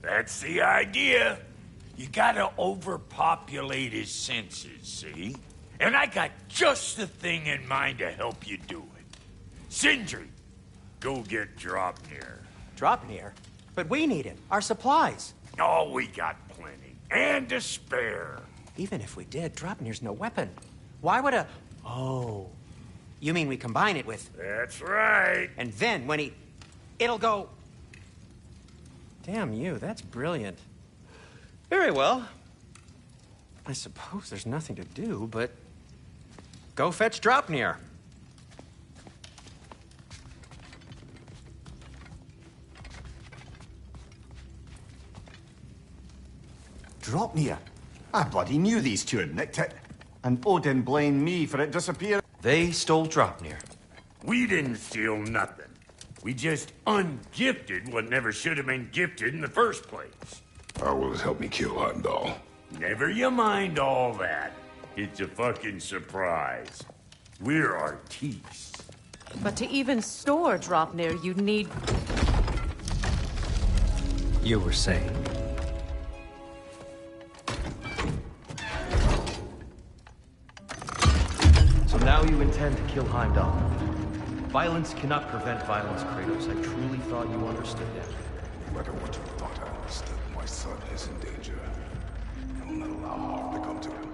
[SPEAKER 6] That's the idea. You gotta overpopulate his senses, see? And I got just the thing in mind to help you do it. Sindri, go get Draupnir.
[SPEAKER 5] Draupnir? But we need it. Our supplies.
[SPEAKER 6] Oh, we got plenty. And to spare.
[SPEAKER 5] Even if we did, Draupnir's no weapon. Why would a... Oh. You mean we combine it with...
[SPEAKER 6] That's right.
[SPEAKER 5] And then when he... It'll go... Damn you, that's brilliant. Very well. I suppose there's nothing to do, but... Go fetch Draupnir.
[SPEAKER 9] Draupnir? I bloody knew these two had nicked it. And Odin blamed me for it disappearing.
[SPEAKER 4] They stole Draupnir.
[SPEAKER 6] We didn't steal nothing. We just ungifted what never should have been gifted in the first place.
[SPEAKER 2] How will it help me kill Heimdall?
[SPEAKER 6] Never you mind all that. It's a fucking surprise. We're artistes.
[SPEAKER 10] But to even store Draupnir, you'd need...
[SPEAKER 5] You were saying...
[SPEAKER 4] So now you intend to kill Heimdall. Violence cannot prevent violence, Kratos. I truly thought you understood that.
[SPEAKER 2] No matter what you thought I understood, my son is in danger. I will not allow harm to come to him.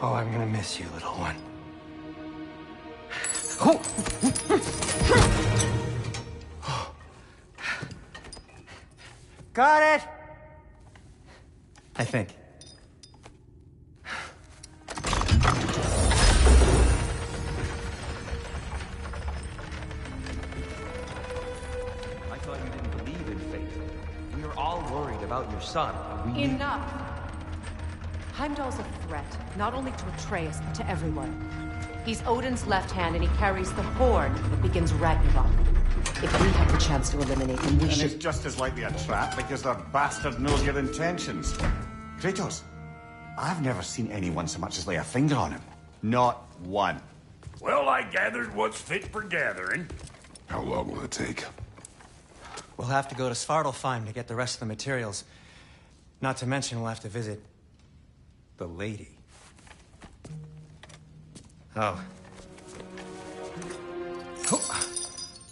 [SPEAKER 5] Oh, I'm gonna miss you, little one. Got it! I think.
[SPEAKER 4] I thought you didn't believe in fate. We were all worried about your son.
[SPEAKER 10] Enough! Heimdall's a threat, not only to Atreus, but to everyone. He's Odin's left hand, and he carries the horn that begins Ragnarok. If we have the chance to eliminate him, we
[SPEAKER 1] And
[SPEAKER 10] should...
[SPEAKER 1] it's just as likely a trap because the bastard knows your intentions. Kratos, I've never seen anyone so much as lay a finger on him. Not one.
[SPEAKER 6] Well, I gathered what's fit for gathering.
[SPEAKER 2] How long will it take?
[SPEAKER 5] We'll have to go to Svartalfheim to get the rest of the materials. Not to mention we'll have to visit... the lady. Oh.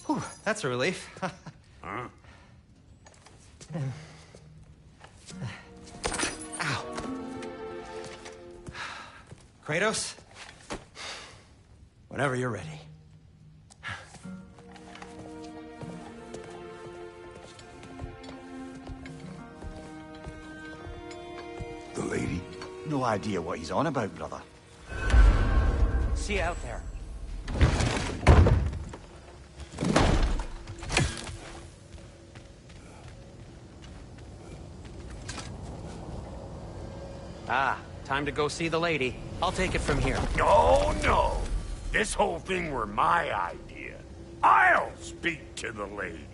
[SPEAKER 5] Whew, that's a relief.
[SPEAKER 6] Huh?
[SPEAKER 5] Ow. Kratos? Whenever you're ready.
[SPEAKER 2] The lady?
[SPEAKER 1] No idea what he's on about, brother.
[SPEAKER 5] See you out there. Ah, time to go see the lady. I'll take it from here.
[SPEAKER 6] No, no. This whole thing were my idea. I'll speak to the lady.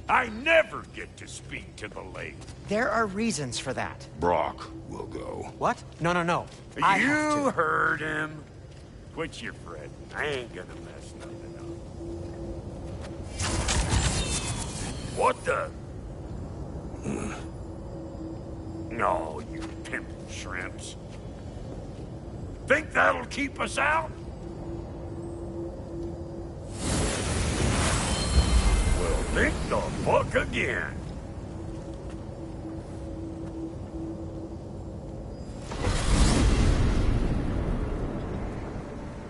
[SPEAKER 6] I never get to speak to the lady.
[SPEAKER 5] There are reasons for that.
[SPEAKER 2] Brock will go.
[SPEAKER 5] What? No, no, no. I have
[SPEAKER 6] You
[SPEAKER 5] to.
[SPEAKER 6] heard him. Quit your fretting. I ain't gonna mess nothing up. What the? No, you pimp shrimps. Think that'll keep us out? Well, think the fuck again.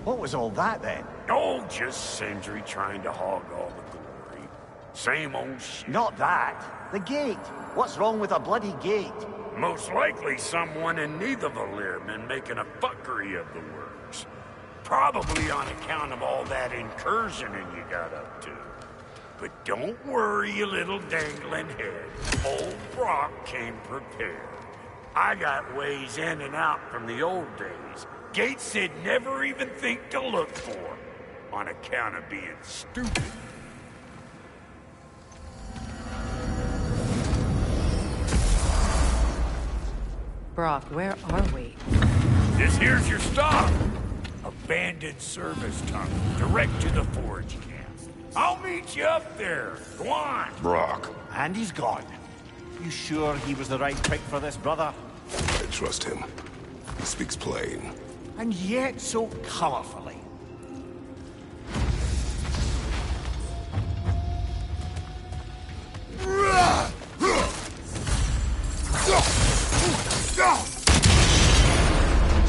[SPEAKER 1] What was all that then?
[SPEAKER 6] Oh, just Sindri trying to hog all the glory. Same old shit.
[SPEAKER 1] Not that. The gate. What's wrong with a bloody gate?
[SPEAKER 6] Most likely someone in Nidavellir been making a fuckery of the works. Probably on account of all that incursioning you got up to. But don't worry, you little dangling head. Old Brock came prepared. I got ways in and out from the old days. Gates he'd never even think to look for, on account of being stupid.
[SPEAKER 10] Brock, where are we?
[SPEAKER 6] This here's your stop. Abandoned service tunnel, direct to the forge camp. I'll meet you up there. Go on.
[SPEAKER 2] Brock.
[SPEAKER 1] And he's gone. You sure he was the right pick for this, brother?
[SPEAKER 2] I trust him. He speaks plain.
[SPEAKER 1] And yet so colorfully.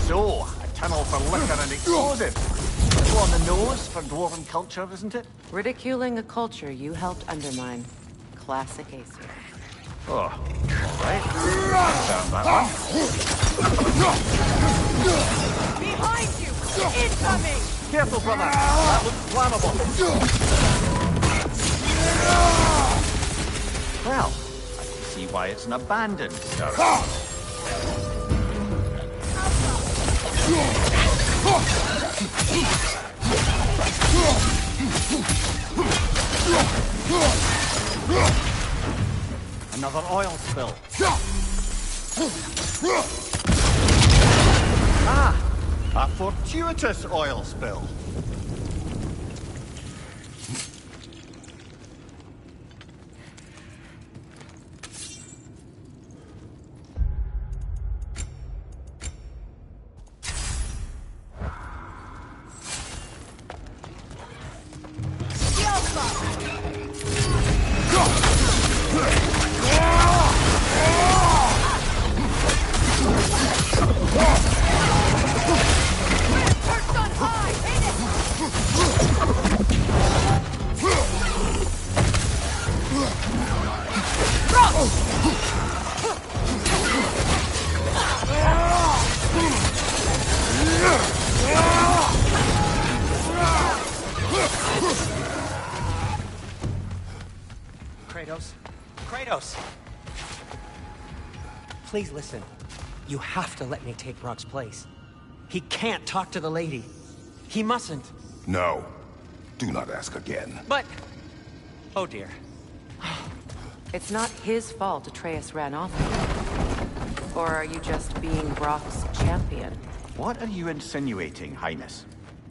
[SPEAKER 1] So, a tunnel for liquor and explosives. A little on the nose for dwarven culture, isn't it?
[SPEAKER 10] Ridiculing a culture you helped undermine. Classic Acer.
[SPEAKER 1] Oh, all right. Found that one.
[SPEAKER 11] Behind you! Incoming!
[SPEAKER 1] Careful, brother. That looks flammable. Well, I can see why it's an abandoned turret. Another oil spill. Ah! A fortuitous oil spill.
[SPEAKER 5] Kratos? Kratos! Please listen. You have to let me take Brock's place. He can't talk to the lady. He mustn't.
[SPEAKER 2] No. Do not ask again.
[SPEAKER 5] But... Oh dear.
[SPEAKER 10] It's not his fault Atreus ran off with you. Or are you just being Brock's champion?
[SPEAKER 9] What are you insinuating, Highness?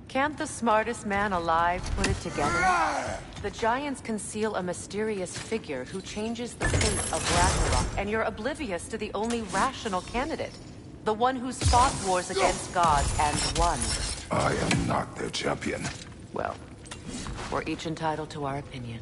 [SPEAKER 10] Can't the smartest man alive put it together? The Giants conceal a mysterious figure who changes the fate of Ragnarok, and you're oblivious to the only rational candidate. The one who's fought wars against gods and won.
[SPEAKER 2] I am not their champion.
[SPEAKER 10] Well, we're each entitled to our opinion.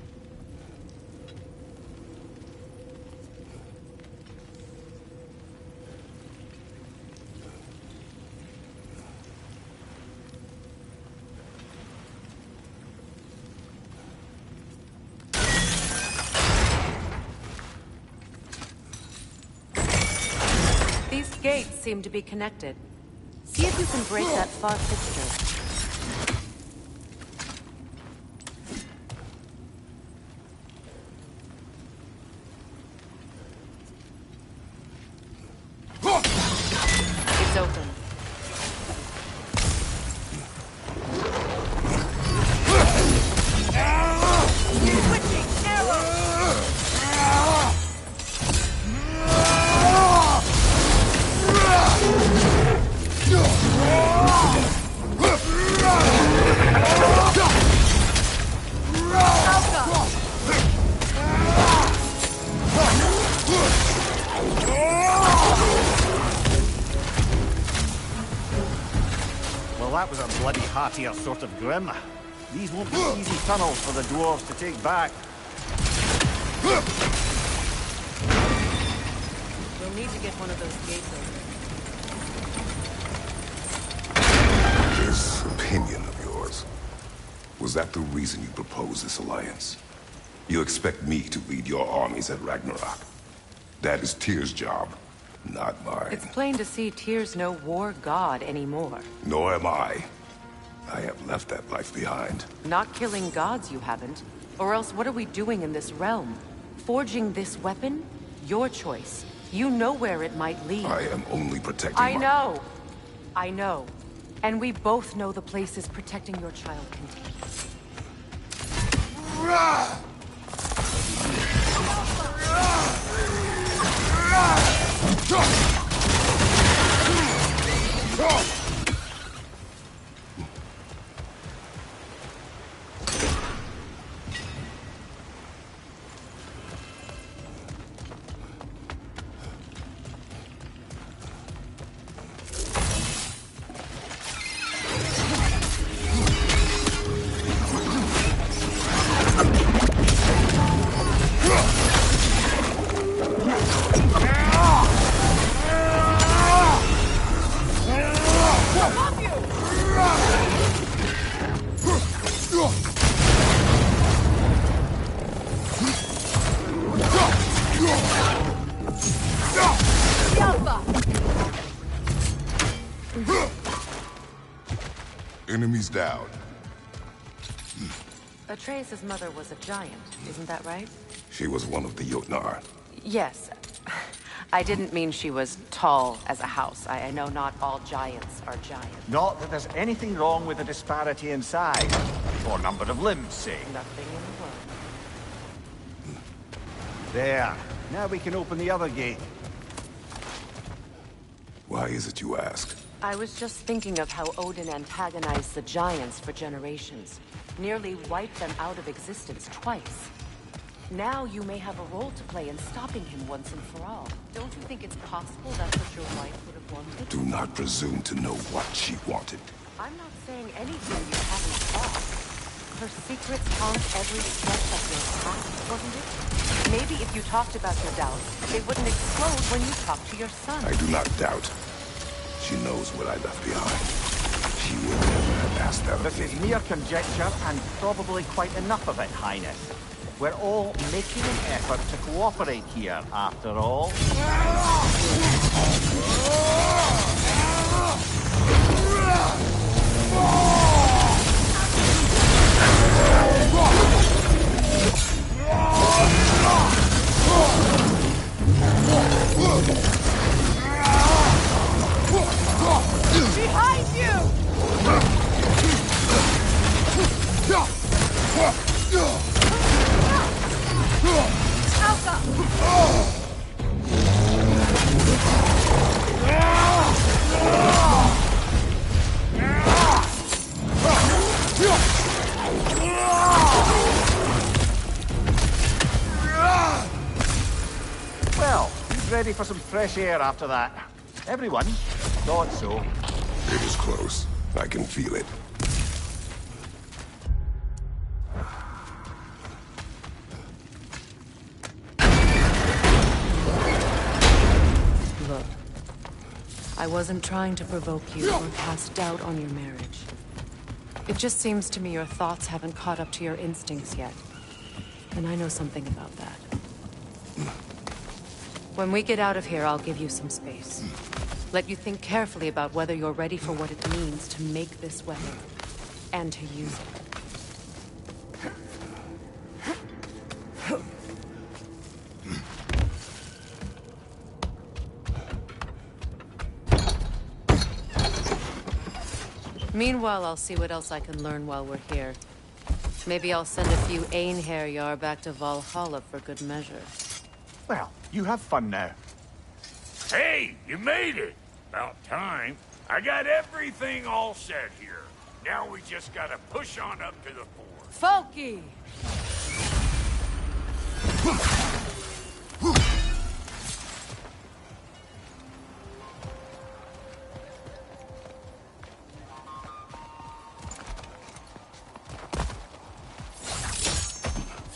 [SPEAKER 10] These gates seem to be connected. See if you can break that far fixture. It's open.
[SPEAKER 9] Well, that was a bloody heartier sort of grim. These won't be easy tunnels for the dwarves to take back.
[SPEAKER 10] We'll need to get one of those gates open.
[SPEAKER 2] This opinion of yours, was that the reason you proposed this alliance? You expect me to lead your armies at Ragnarok? That is Tyr's job, not mine.
[SPEAKER 10] It's plain to see Tyr's no war god anymore.
[SPEAKER 2] Nor am I. I have left that life behind.
[SPEAKER 10] Not killing gods, you haven't. Or else what are we doing in this realm? Forging this weapon? Your choice. You know where it might lead.
[SPEAKER 2] I am only protecting
[SPEAKER 10] I know. I know. And we both know the places protecting your child contains.
[SPEAKER 2] Enemies down.
[SPEAKER 10] Atreus' mother was a giant, isn't that right?
[SPEAKER 2] She was one of the Jotnar.
[SPEAKER 10] Yes. I didn't mean she was tall as a house. I know not all giants are giants.
[SPEAKER 9] Not that there's anything wrong with the disparity in size, or number of limbs, say.
[SPEAKER 10] Nothing in the world.
[SPEAKER 9] There. Now we can open the other gate.
[SPEAKER 2] Why is it you ask?
[SPEAKER 10] I was just thinking of how Odin antagonized the giants for generations. Nearly wiped them out of existence twice. Now you may have a role to play in stopping him once and for all. Don't you think it's possible that's what your wife would have wanted?
[SPEAKER 2] Do not presume to know what she wanted.
[SPEAKER 10] I'm not saying anything you haven't thought. Her secrets haunt every step of your path, wasn't it? Maybe if you talked about your doubts, they wouldn't explode when you talked to your son.
[SPEAKER 2] I do not doubt. She knows what I left behind. She would never have asked that of
[SPEAKER 9] This
[SPEAKER 2] me.
[SPEAKER 9] is mere conjecture, and probably quite enough of it, Highness. We're all making an effort to cooperate here, after all.
[SPEAKER 11] Behind you! Alpha!
[SPEAKER 9] Well, who's ready for some fresh air after that? Everyone? Thought so.
[SPEAKER 2] It is close. I can feel it.
[SPEAKER 3] Look, I wasn't trying to provoke you or cast doubt on your marriage. It just seems to me your thoughts haven't caught up to your instincts yet. And I know something about that. When we get out of here, I'll give you some space. Let you think carefully about whether you're ready for what it means to make this weapon, and to use it. Meanwhile, I'll see what else I can learn while we're here. Maybe I'll send a few Einherjar back to Valhalla for good measure.
[SPEAKER 9] Well, you have fun now.
[SPEAKER 6] Hey, you made it! About time. I got everything all set here. Now we just gotta push on up to the fort.
[SPEAKER 12] Folky!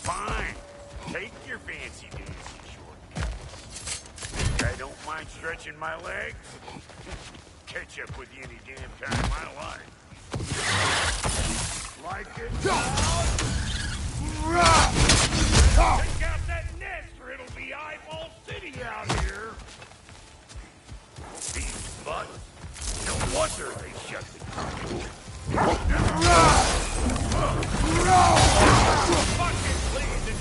[SPEAKER 6] Fine. Take your fancy dancy shortcut. I don't mind stretching my legs. Catch up with you any damn time I like. Like it? Take out that nest or it'll be eyeball city out here. These butts. No wonder they shut the door. Fucking please and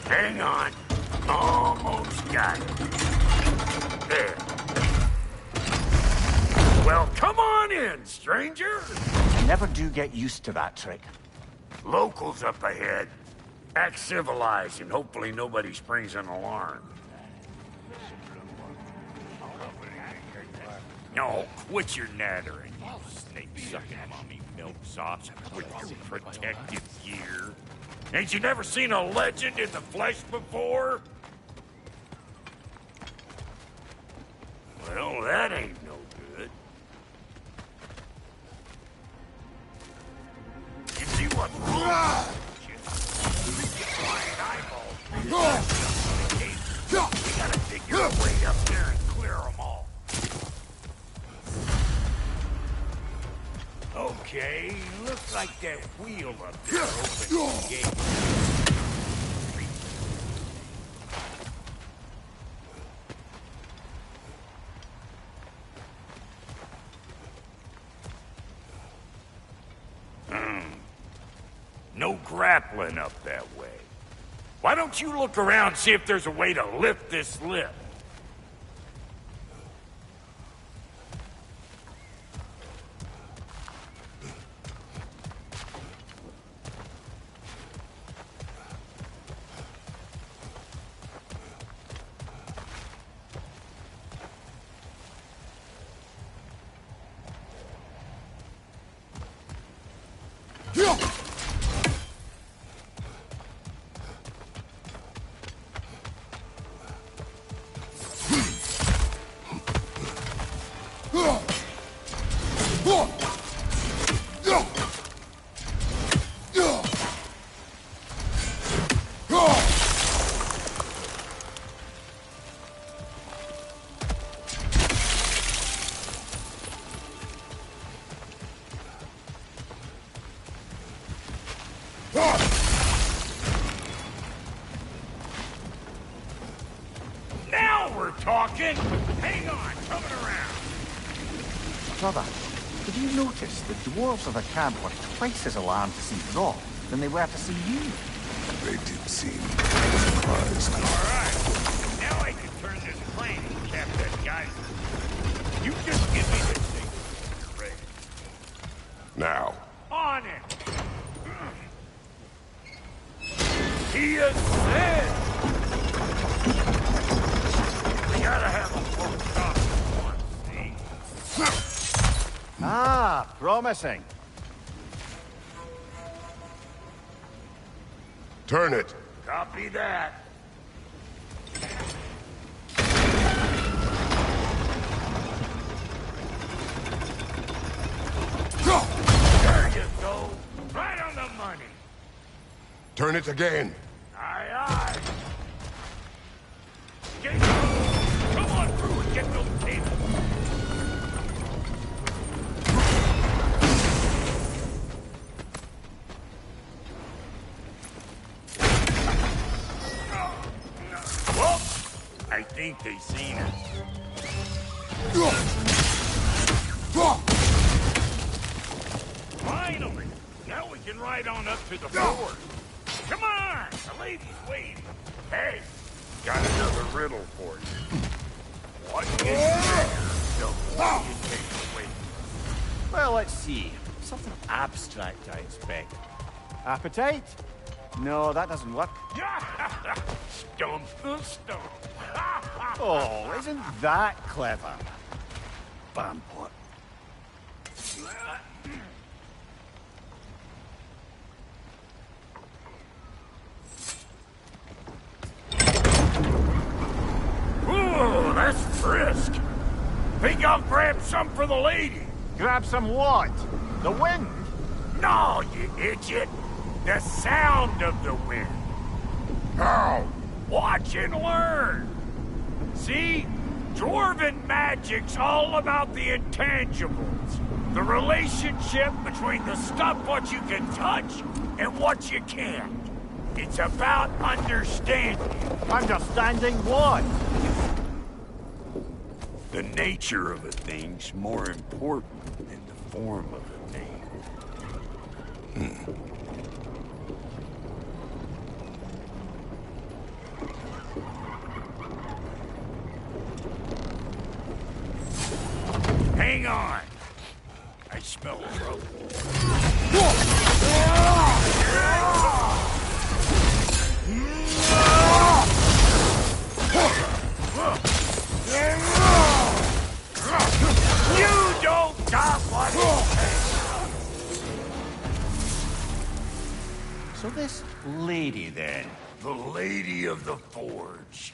[SPEAKER 6] hang on. Almost got it. There. Well, come on in, stranger.
[SPEAKER 9] You never do get used to that trick.
[SPEAKER 6] Locals up ahead. Act civilized and hopefully nobody springs an alarm. No, quit your nattering, you snake-sucking mommy milksops with your protective gear. Ain't you never seen a legend in the flesh before? Well, that ain't no good. You see what's wrong? We gotta figure a way up there and clear them all. Okay, looks like that wheel up there opens the gate. No grappling up that way. Why don't you look around and see if there's a way to lift this lift?
[SPEAKER 9] Brother, did you notice the dwarves of the camp were twice as alarmed to see Brock than they were to see you?
[SPEAKER 2] They did seem surprised.
[SPEAKER 6] Alright, now I can turn this plane and cap that geyser. You just give me this thing. You're ready.
[SPEAKER 2] Now.
[SPEAKER 6] On it! He ascends! We gotta have a full stop at once, see?
[SPEAKER 9] Ah, promising.
[SPEAKER 2] Turn it.
[SPEAKER 6] Copy that. There you go. Right on the money.
[SPEAKER 2] Turn it again.
[SPEAKER 6] Aye, aye. Come on through and get those tables. Well, I think they seen us. Finally! Now we can ride on up to the fort. Come on! The lady's waiting. Hey, got another riddle for you. What is the more you take away?
[SPEAKER 9] Well, let's see. Something abstract, I expect. Appetite? No, that doesn't work.
[SPEAKER 6] Stump the stump.
[SPEAKER 9] Oh, isn't that clever? Bampot.
[SPEAKER 6] Ooh, that's brisk. Think I'll grab some for the lady.
[SPEAKER 9] Grab some what? The wind?
[SPEAKER 6] No, you idiot. The sound of the wind.
[SPEAKER 2] How?
[SPEAKER 6] Watch and learn. See? Dwarven magic's all about the intangibles. The relationship between the stuff what you can touch and what you can't. It's about understanding.
[SPEAKER 9] Understanding what?
[SPEAKER 6] The nature of a thing's more important than the form of a thing. Hang on. I smell trouble. You don't got what it takes.
[SPEAKER 9] So this lady, then?
[SPEAKER 6] The Lady of the Forge.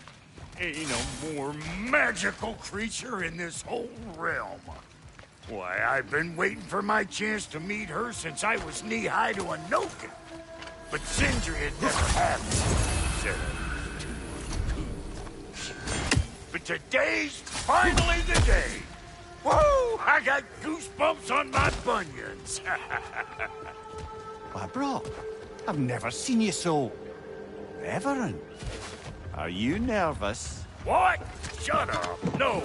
[SPEAKER 6] Ain't no more magical creature in this whole realm. Why, I've been waiting for my chance to meet her since I was knee-high to a Noken. But Sindri had never happened. Said but today's finally the day. Woo! I got goosebumps on my bunions.
[SPEAKER 9] Why, Brock, I've never seen you so reverent. Are you nervous?
[SPEAKER 6] What? Shut up. No.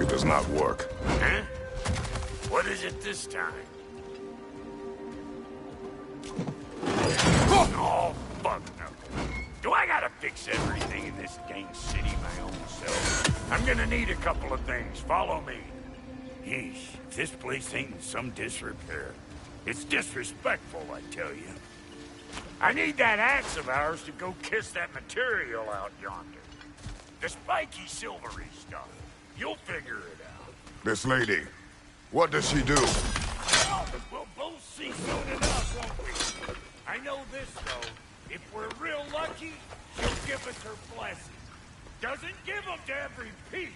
[SPEAKER 2] It does not work.
[SPEAKER 6] Huh? What is it this time? Oh, fuck no. Do I gotta fix everything in this dang city my own self? I'm gonna need a couple of things. Follow me. Yeesh, if this place ain't in some disrepair. It's disrespectful, I tell you. I need that axe of ours to go kiss that material out yonder. The spiky, silvery stuff. You'll figure it out.
[SPEAKER 2] This lady, what does she do?
[SPEAKER 6] Well, we'll both see soon enough, won't we? I know this, though. If we're real lucky, she'll give us her blessing. Doesn't give them to every piece,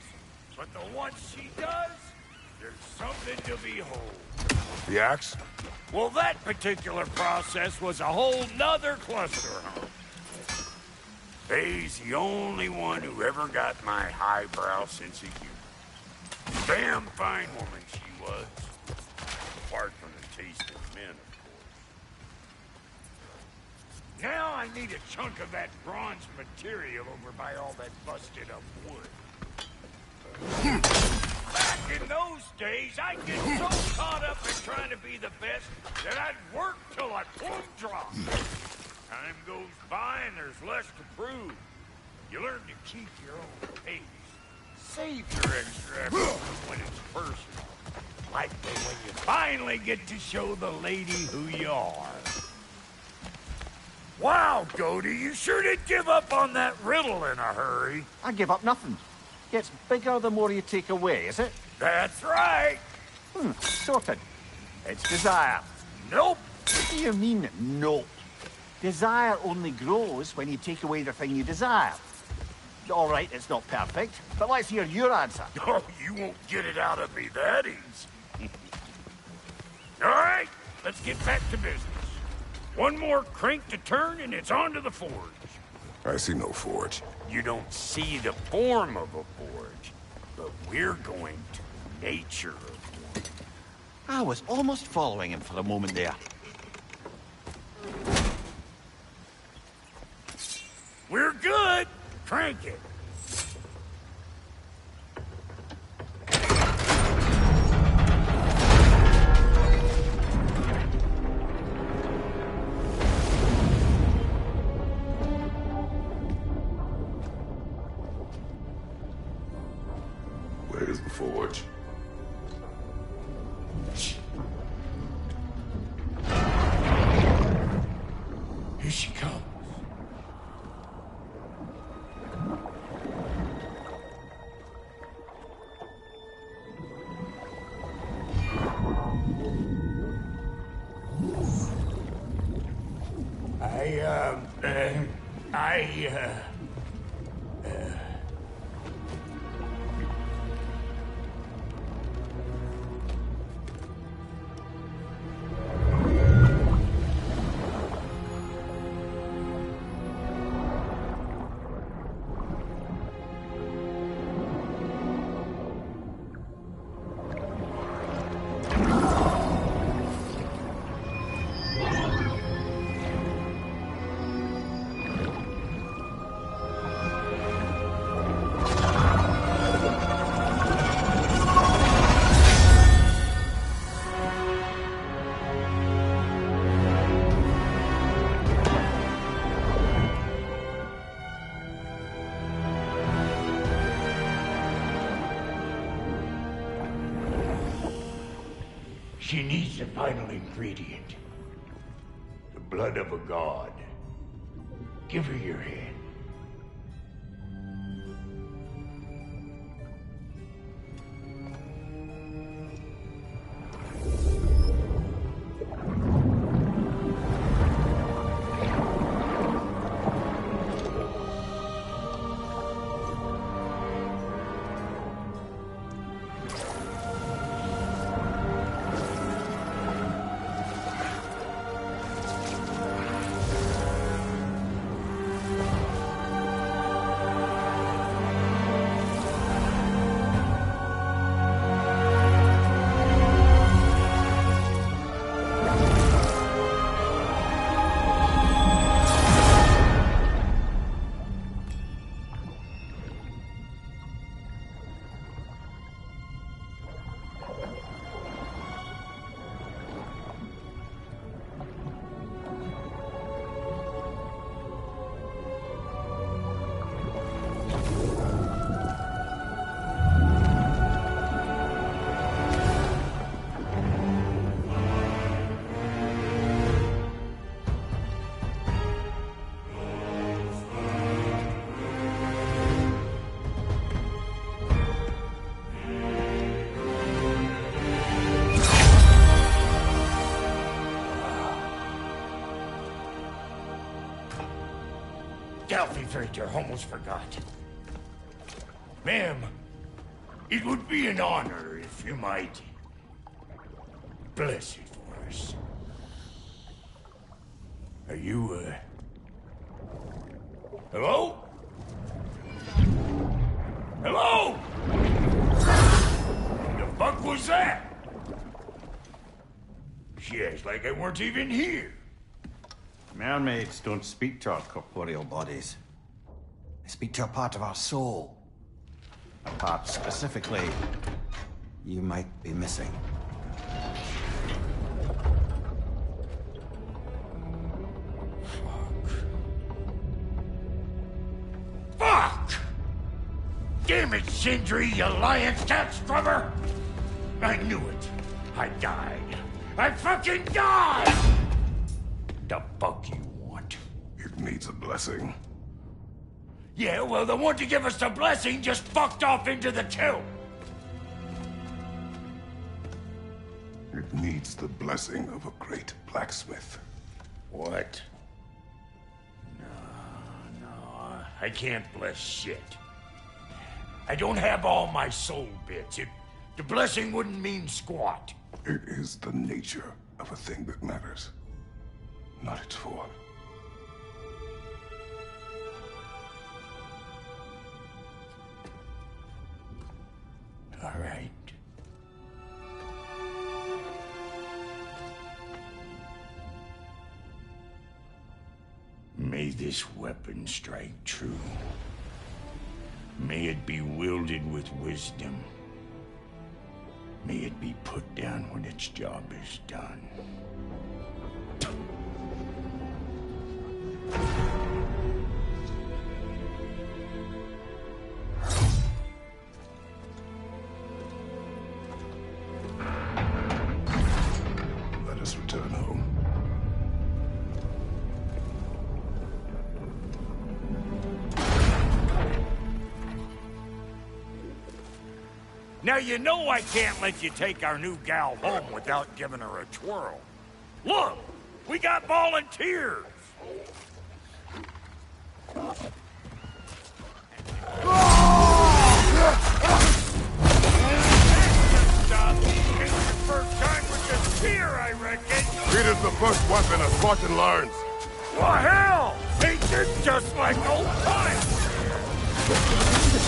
[SPEAKER 6] but the ones she does, there's something to behold.
[SPEAKER 2] The axe?
[SPEAKER 6] Well, that particular process was a whole nother cluster, huh? Faye's the only one who ever got my highbrow sense of humor. Damn fine woman she was. Apart from the taste of men, of course. Now I need a chunk of that bronze material over by all that busted up wood. Back in those days, days, I get so caught up in trying to be the best that I'd work till I plumb drop. Time goes by and there's less to prove. You learn to keep your own pace. Save your extra effort when it's personal. Like when you finally get to show the lady who you are. Wow, Cody, you sure did give up on that riddle in a hurry.
[SPEAKER 9] I give up nothing. Gets bigger the more you take away, is it?
[SPEAKER 6] That's right.
[SPEAKER 9] Sorted. It's desire.
[SPEAKER 6] Nope.
[SPEAKER 9] What do you mean, nope? Desire only grows when you take away the thing you desire. All right, it's not perfect, but let's hear your answer.
[SPEAKER 6] Oh, you won't get it out of me that easy. All right, let's get back to business. One more crank to turn and it's on to the forge.
[SPEAKER 2] I see no forge.
[SPEAKER 6] You don't see the form of a forge, but we're going to nature of one.
[SPEAKER 9] I was almost following him for a moment there.
[SPEAKER 6] We're good. Crank it.
[SPEAKER 2] Where's the forge?
[SPEAKER 6] Here she comes. She needs the final ingredient. The blood of a god. Give her your hand. Delphi Victor, almost forgot. Ma'am, it would be an honor if you might bless it for us. Are you, hello? Hello? The fuck was that? She acts like I weren't even here.
[SPEAKER 1] Mermaids don't speak to our corporeal bodies. They speak to a part of our soul. A part specifically you might be missing.
[SPEAKER 6] Fuck! Damn it, Sindri, you lion cat scrubber! I knew it. I died. I fucking died! The fuck you want?
[SPEAKER 2] It needs a blessing.
[SPEAKER 6] Yeah, well, the one to give us the blessing just fucked off into the tomb.
[SPEAKER 2] It needs the blessing of a great blacksmith.
[SPEAKER 6] What? No, I can't bless shit. I don't have all my soul bits. The blessing wouldn't mean squat.
[SPEAKER 2] It is the nature of a thing that matters, not its form.
[SPEAKER 6] All right. May this weapon strike true. May it be wielded with wisdom. May it be put down when its job is done.
[SPEAKER 2] Let us return home.
[SPEAKER 6] Now you know I can't let you take our new gal home without giving her a twirl. Look, we got volunteers. First time with the spear, I reckon.
[SPEAKER 2] It is the first weapon a Spartan learns.
[SPEAKER 6] Well, hell! Ain't this just like old times?
[SPEAKER 5] To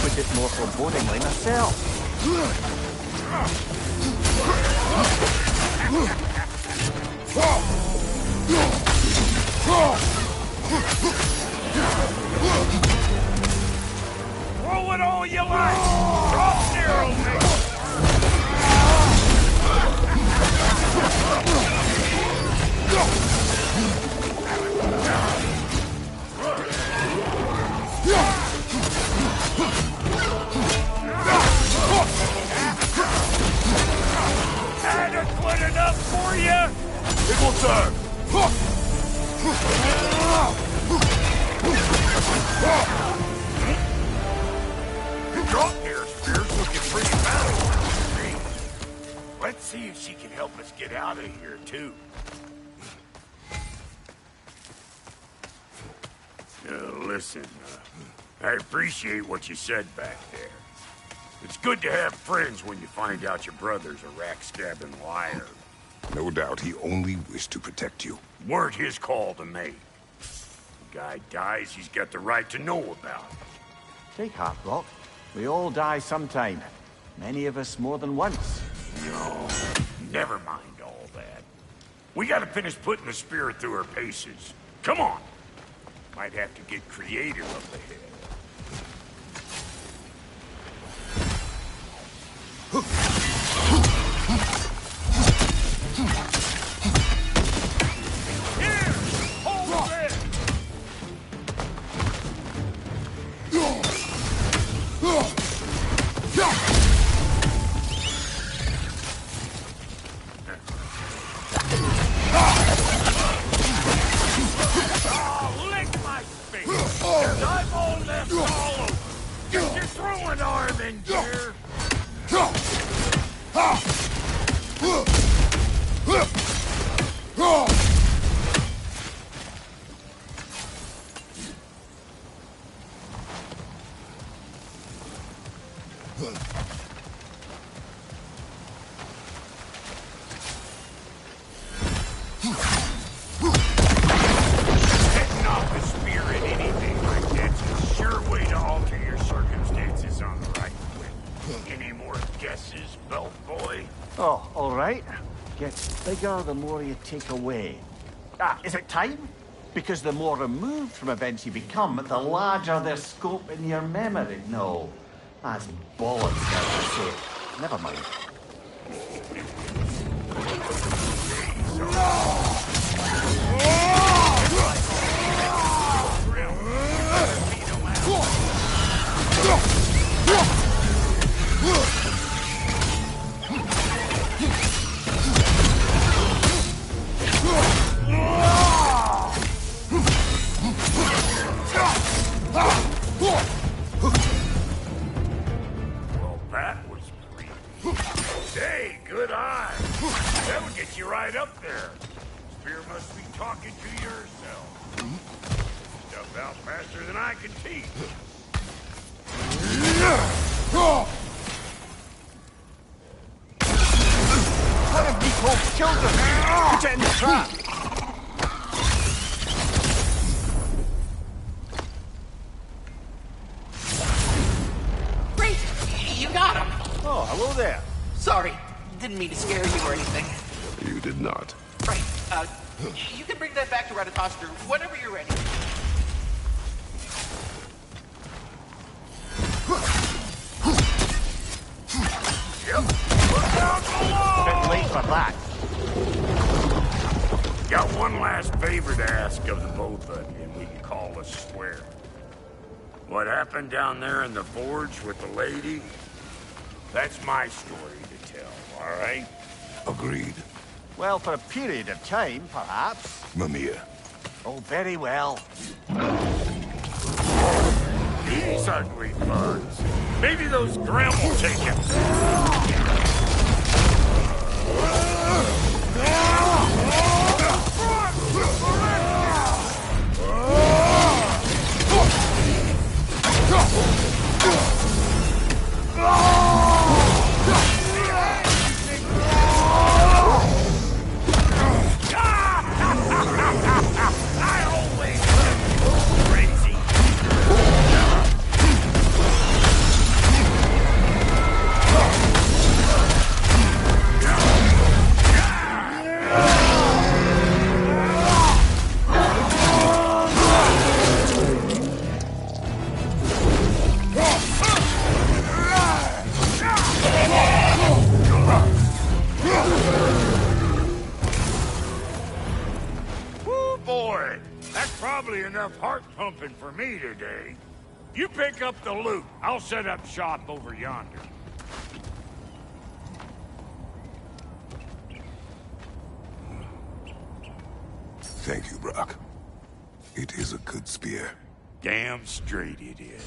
[SPEAKER 5] put it more forebodingly myself.
[SPEAKER 6] Throw it all you like! Drop zero, mate! Adequate enough for you?
[SPEAKER 2] It will serve.
[SPEAKER 6] Drop there, Spears, looking pretty balanced. Let's see if she can help us get out of here, too. Listen, I appreciate what you said back there. It's good to have friends when you find out your brother's a rack-stabbing liar.
[SPEAKER 2] No doubt he only wished to protect you.
[SPEAKER 6] Weren't his call to make. The guy dies, he's got the right to know about it.
[SPEAKER 9] Take heart, Rock. We all die sometime. Many of us more than once.
[SPEAKER 6] No, never mind all that. We gotta finish putting the spirit through her paces. Come on. Might have to get creative up ahead. Here! Hold it! Oh, lick my face! There's eyeball left hollow! Get your throwing arm in gear! Hitting off a spear at anything like that's a sure way to alter your circumstances on the right foot. Any more guesses, belt boy?
[SPEAKER 9] Oh, all right. Gets bigger the more you take away. Is it time? Because the more removed from events you become, the larger their scope in your memory. No, that's bollocks, as I say. Never mind.
[SPEAKER 6] Well, that was pretty. Hey, good eye. That would get you right up there. Spear must be talking to yourself. Stuff out faster than I can teach.
[SPEAKER 9] One of Nicole's children! Put it in the trap!
[SPEAKER 8] Great! You got him!
[SPEAKER 9] Oh, hello there.
[SPEAKER 8] Sorry, didn't mean to scare you or anything.
[SPEAKER 2] You did not.
[SPEAKER 8] Right, you can bring that back to Ratatoster whenever you're ready.
[SPEAKER 6] Yep. Look out below!
[SPEAKER 9] Bit late for that.
[SPEAKER 6] Got one last favor to ask of the both of you, and we can call us square. What happened down there in the forge with the lady? That's my story to tell, all right?
[SPEAKER 2] Agreed.
[SPEAKER 9] Well, for a period of time, perhaps.
[SPEAKER 2] Mamiya.
[SPEAKER 9] Oh, very well.
[SPEAKER 6] These ugly bugs. Maybe those Grimm will take it. I always crazy. Woo, boy, that's probably enough heart pumping for me today. You pick up the loot. I'll set up shop over yonder.
[SPEAKER 2] Thank you, Brock. It is a good spear.
[SPEAKER 6] Damn straight it is.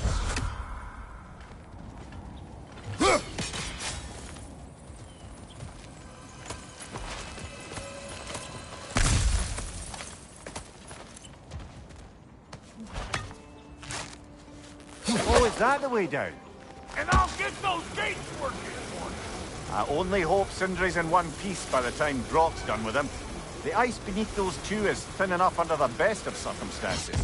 [SPEAKER 9] Oh, is that the way down?
[SPEAKER 6] And I'll get those gates working for you.
[SPEAKER 9] I only hope Sindri's in one piece by the time Brock's done with him. The ice beneath those two is thin enough under the best of circumstances.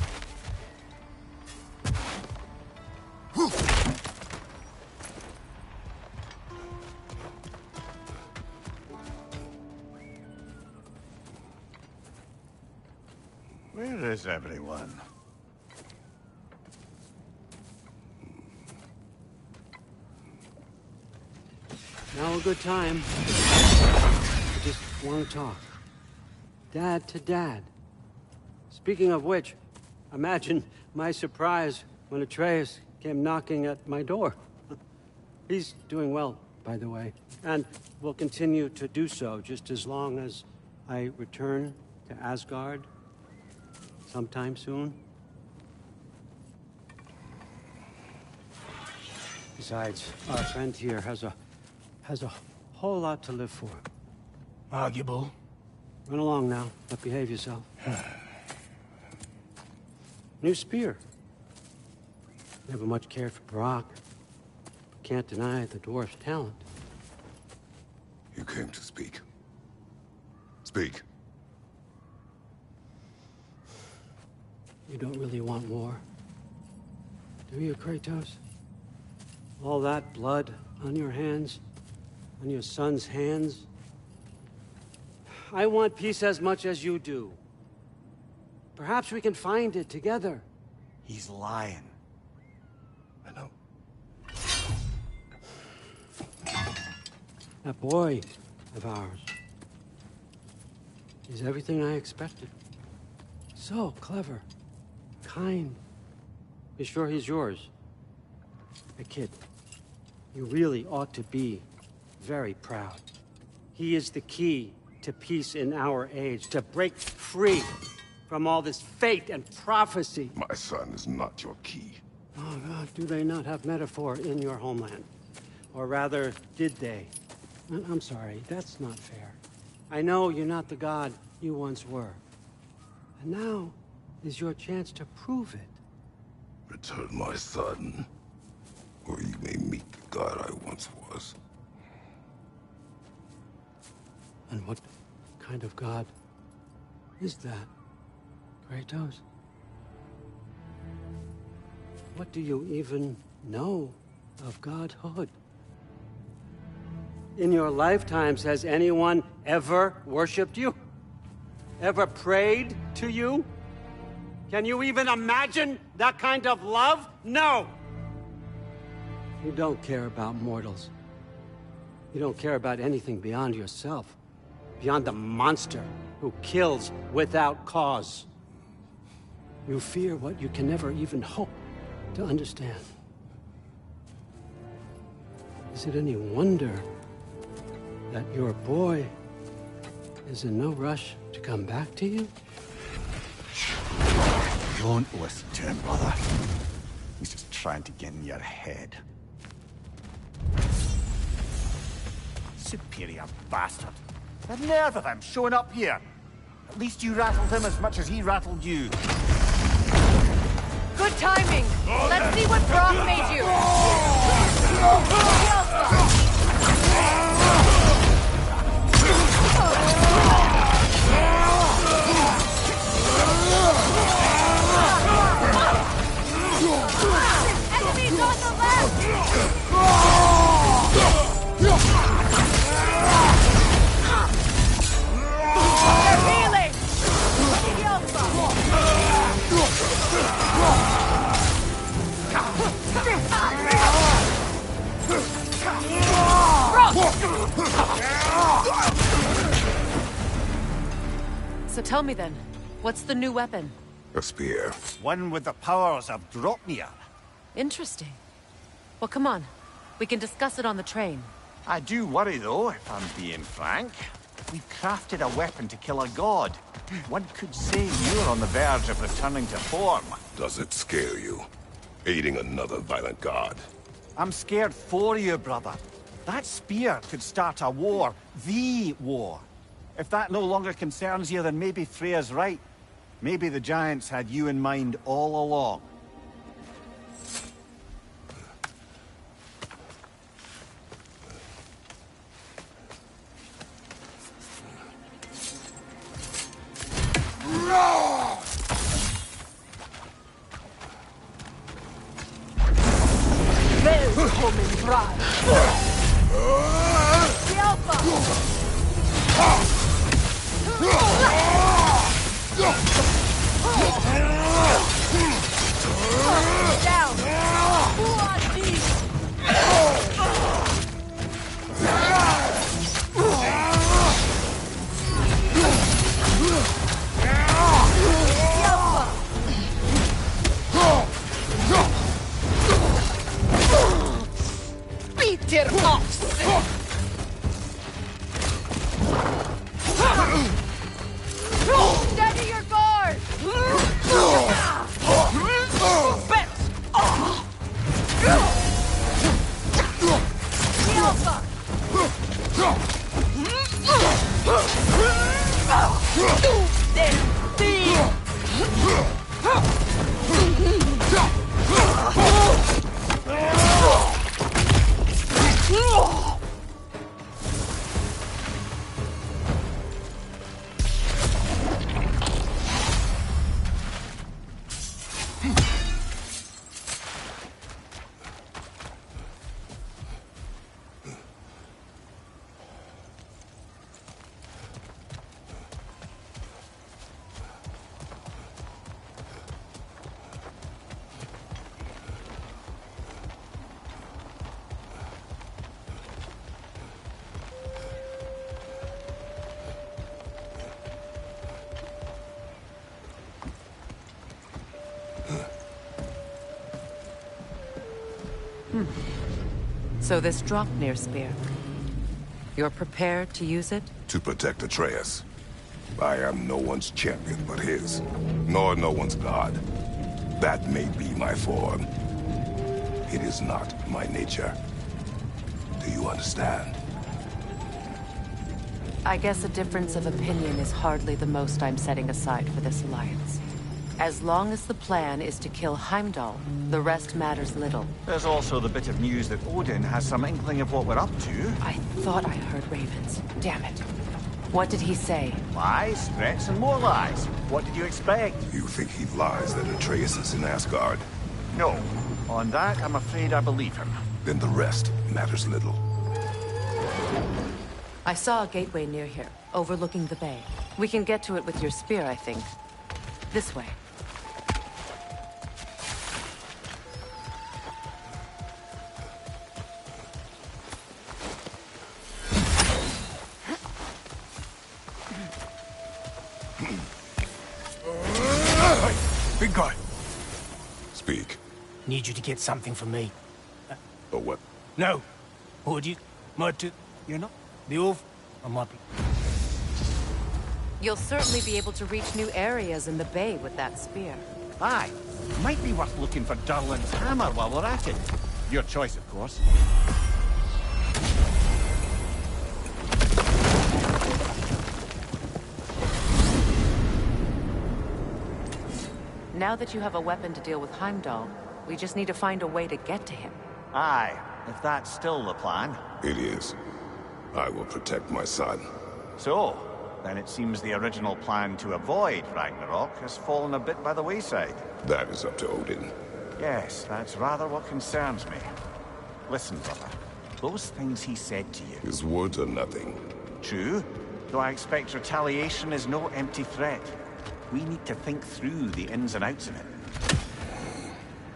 [SPEAKER 1] Where is everyone?
[SPEAKER 14] Now a good time. I just want to talk. Dad to Dad. Speaking of which, imagine my surprise when Atreus came knocking at my door. He's doing well, by the way, and will continue to do so just as long as I return to Asgard sometime soon. Besides, our friend here has a whole lot to live for.
[SPEAKER 15] Arguable.
[SPEAKER 14] Run along now, but behave yourself. New spear. Never much cared for Brock. Can't deny the dwarf's talent.
[SPEAKER 2] You came to speak. Speak.
[SPEAKER 14] You don't really want war, do you, Kratos? All that blood on your hands, on your son's hands. I want peace as much as you do. Perhaps we can find it together.
[SPEAKER 9] He's lying.
[SPEAKER 2] I know.
[SPEAKER 14] That boy of ours is everything I expected. So clever, kind. You sure he's yours? Hey, kid, you really ought to be very proud. He is the key to peace in our age, to break free from all this fate and prophecy.
[SPEAKER 2] My son is not your key.
[SPEAKER 14] Oh, God, do they not have metaphor in your homeland? Or rather, did they? I'm sorry, that's not fair. I know you're not the god you once were. And now is your chance to prove it.
[SPEAKER 2] Return my son, or you may meet the god I once was.
[SPEAKER 14] And what kind of god is that, Kratos? What do you even know of godhood? In your lifetimes, has anyone ever worshipped you? Ever prayed to you? Can you even imagine that kind of love? No! You don't care about mortals. You don't care about anything beyond yourself. Beyond the monster who kills without cause. You fear what you can never even hope to understand. Is it any wonder that your boy is in no rush to come back to you?
[SPEAKER 9] Don't listen to him, brother. He's just trying to get in your head. Superior bastard. The nerve of him showing up here. At least you rattled him as much as he rattled you.
[SPEAKER 10] Good timing! Let's see what Brock made you! Enemies on the left! They're healing! So tell me then, what's the new weapon?
[SPEAKER 2] A spear.
[SPEAKER 9] One with the powers of Dropnir.
[SPEAKER 10] Interesting. Well, come on. We can discuss it on the train.
[SPEAKER 9] I do worry, though, if I'm being frank. We've crafted a weapon to kill a god. One could say you're on the verge of returning to form.
[SPEAKER 2] Does it scare you? Aiding another violent god?
[SPEAKER 9] I'm scared for you, brother. That spear could start a war. The war. If that no longer concerns you, then maybe Freya's right. Maybe the Giants had you in mind all along.
[SPEAKER 11] Willkommen, bride. The Alpha!
[SPEAKER 3] So this Draupnir spear. You're prepared to use it?
[SPEAKER 2] To protect Atreus. I am no one's champion but his, nor no one's god. That may be my form. It is not my nature. Do you understand?
[SPEAKER 3] I guess a difference of opinion is hardly the most I'm setting aside for this alliance. As long as the plan is to kill Heimdall, the rest matters little.
[SPEAKER 1] There's also the bit of news that Odin has some inkling of what we're up to.
[SPEAKER 3] I thought I heard ravens. Damn it. What did he say?
[SPEAKER 1] Lies, threats, and more lies. What did you expect?
[SPEAKER 2] You think he lies that Atreus is in Asgard?
[SPEAKER 1] No. On that, I'm afraid I believe him.
[SPEAKER 2] Then the rest matters little.
[SPEAKER 3] I saw a gateway near here, overlooking the bay. We can get to it with your spear, I think. This way.
[SPEAKER 15] Big guy.
[SPEAKER 2] Speak.
[SPEAKER 15] Need you to get something from me.
[SPEAKER 2] Or what?
[SPEAKER 15] No. Would you? Mud you're not? The Ulf? I might be.
[SPEAKER 3] You'll certainly be able to reach new areas in the bay with that spear.
[SPEAKER 1] Aye. Might be worth looking for Durlin's hammer while we're at it. Your choice, of course.
[SPEAKER 3] Now that you have a weapon to deal with Heimdall, we just need to find a way to get to him.
[SPEAKER 1] Aye, if that's still the plan.
[SPEAKER 2] It is. I will protect my son.
[SPEAKER 1] So, then it seems the original plan to avoid Ragnarok has fallen a bit by the wayside.
[SPEAKER 2] That is up to Odin.
[SPEAKER 1] Yes, that's rather what concerns me. Listen, brother. Those things he said to you...
[SPEAKER 2] His words are nothing.
[SPEAKER 1] True, though I expect retaliation is no empty threat. We need to think through the ins and outs of it.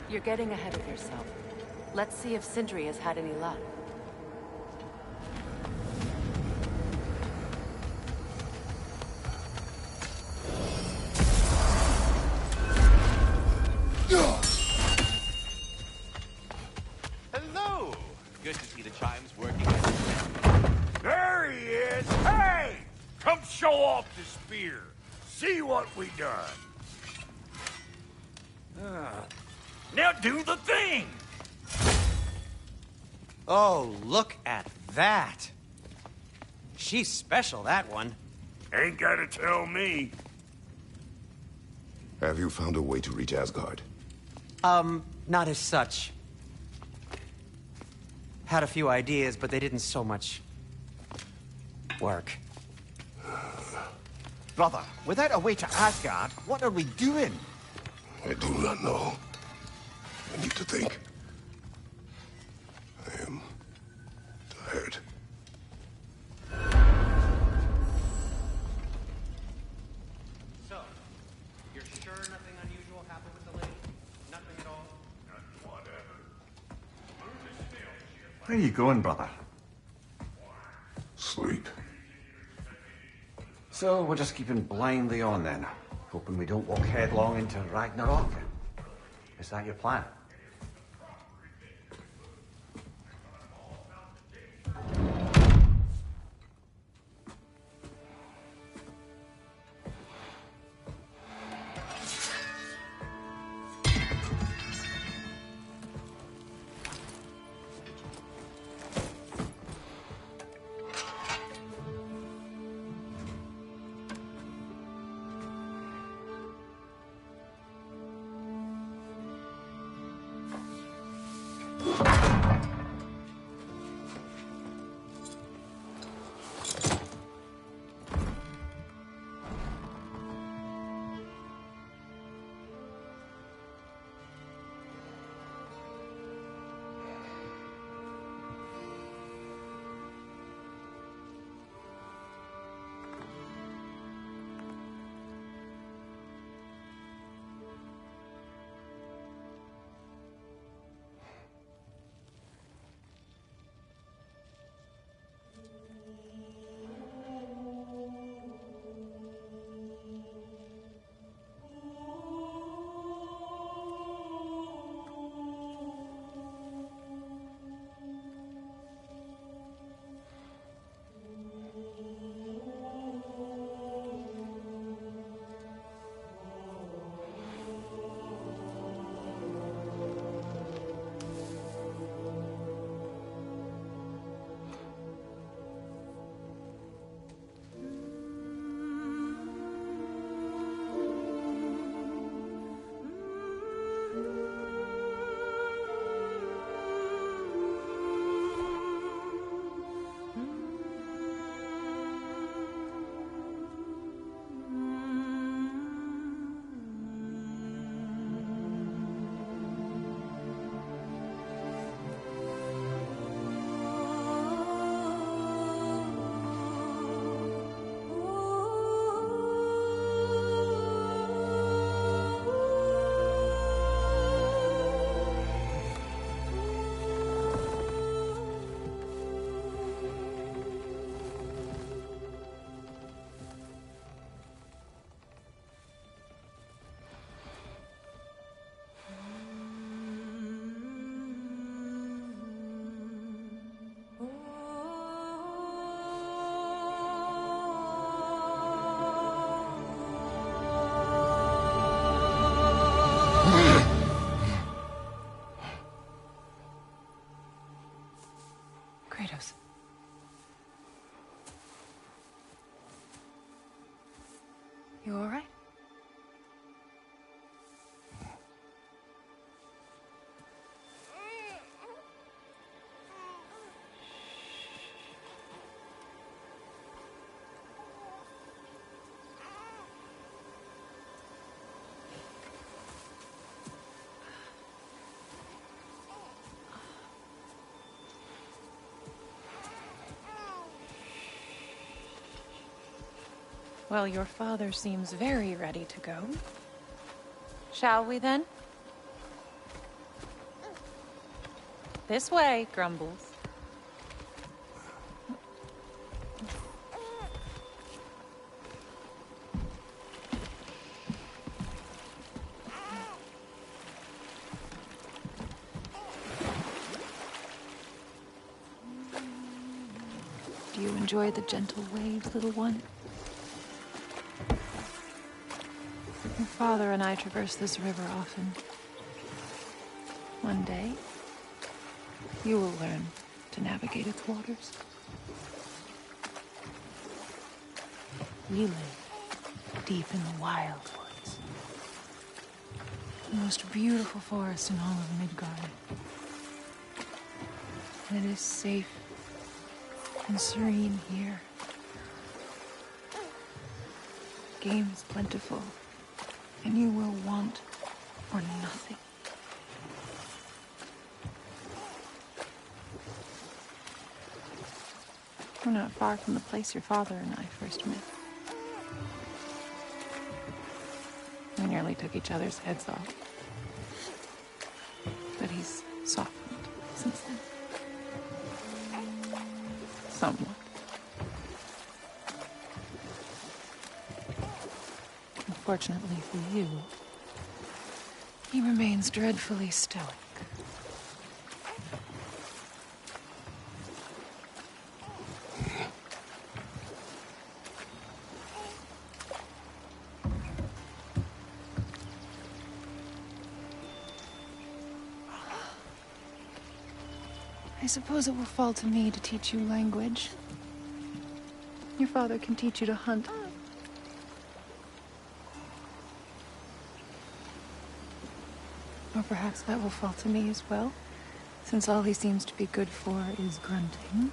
[SPEAKER 3] You're getting ahead of yourself. Let's see if Sindri has had any luck.
[SPEAKER 8] Hello! Good to see the chimes working.
[SPEAKER 6] There he is! Hey! Come show off the spear. See what we done. Now do the thing!
[SPEAKER 5] Oh, look at that. She's special, that one.
[SPEAKER 6] Ain't gotta tell me.
[SPEAKER 2] Have you found a way to reach Asgard?
[SPEAKER 5] Not as such. Had a few ideas, but they didn't so much work.
[SPEAKER 1] Brother, without a way to Asgard, what are we doing?
[SPEAKER 2] I do not know. I need to think. I am tired.
[SPEAKER 5] So, you're sure nothing unusual happened with the lady? Nothing at all?
[SPEAKER 1] Where are you going, brother?
[SPEAKER 2] Sleep.
[SPEAKER 1] So, we're just keeping blindly on then, hoping we don't walk headlong into Ragnarok. Is that your plan?
[SPEAKER 10] Well, your father seems very ready to go. Shall we then? This way, Grumbles. Do you enjoy the gentle waves, little one? Your father and I traverse this river often. One day, you will learn to navigate its waters. We live deep in the wild woods. The most beautiful forest in all of Midgard. And it is safe and serene here. Game is plentiful, and you will want for nothing. We're not far from the place your father and I first met. We nearly took each other's heads off. But he's softened since then. Somewhat. Unfortunately for you, he remains dreadfully stoic. I suppose it will fall to me to teach you language. Your father can teach you to hunt. Or perhaps that will fall to me as well, since all he seems to be good for is grunting.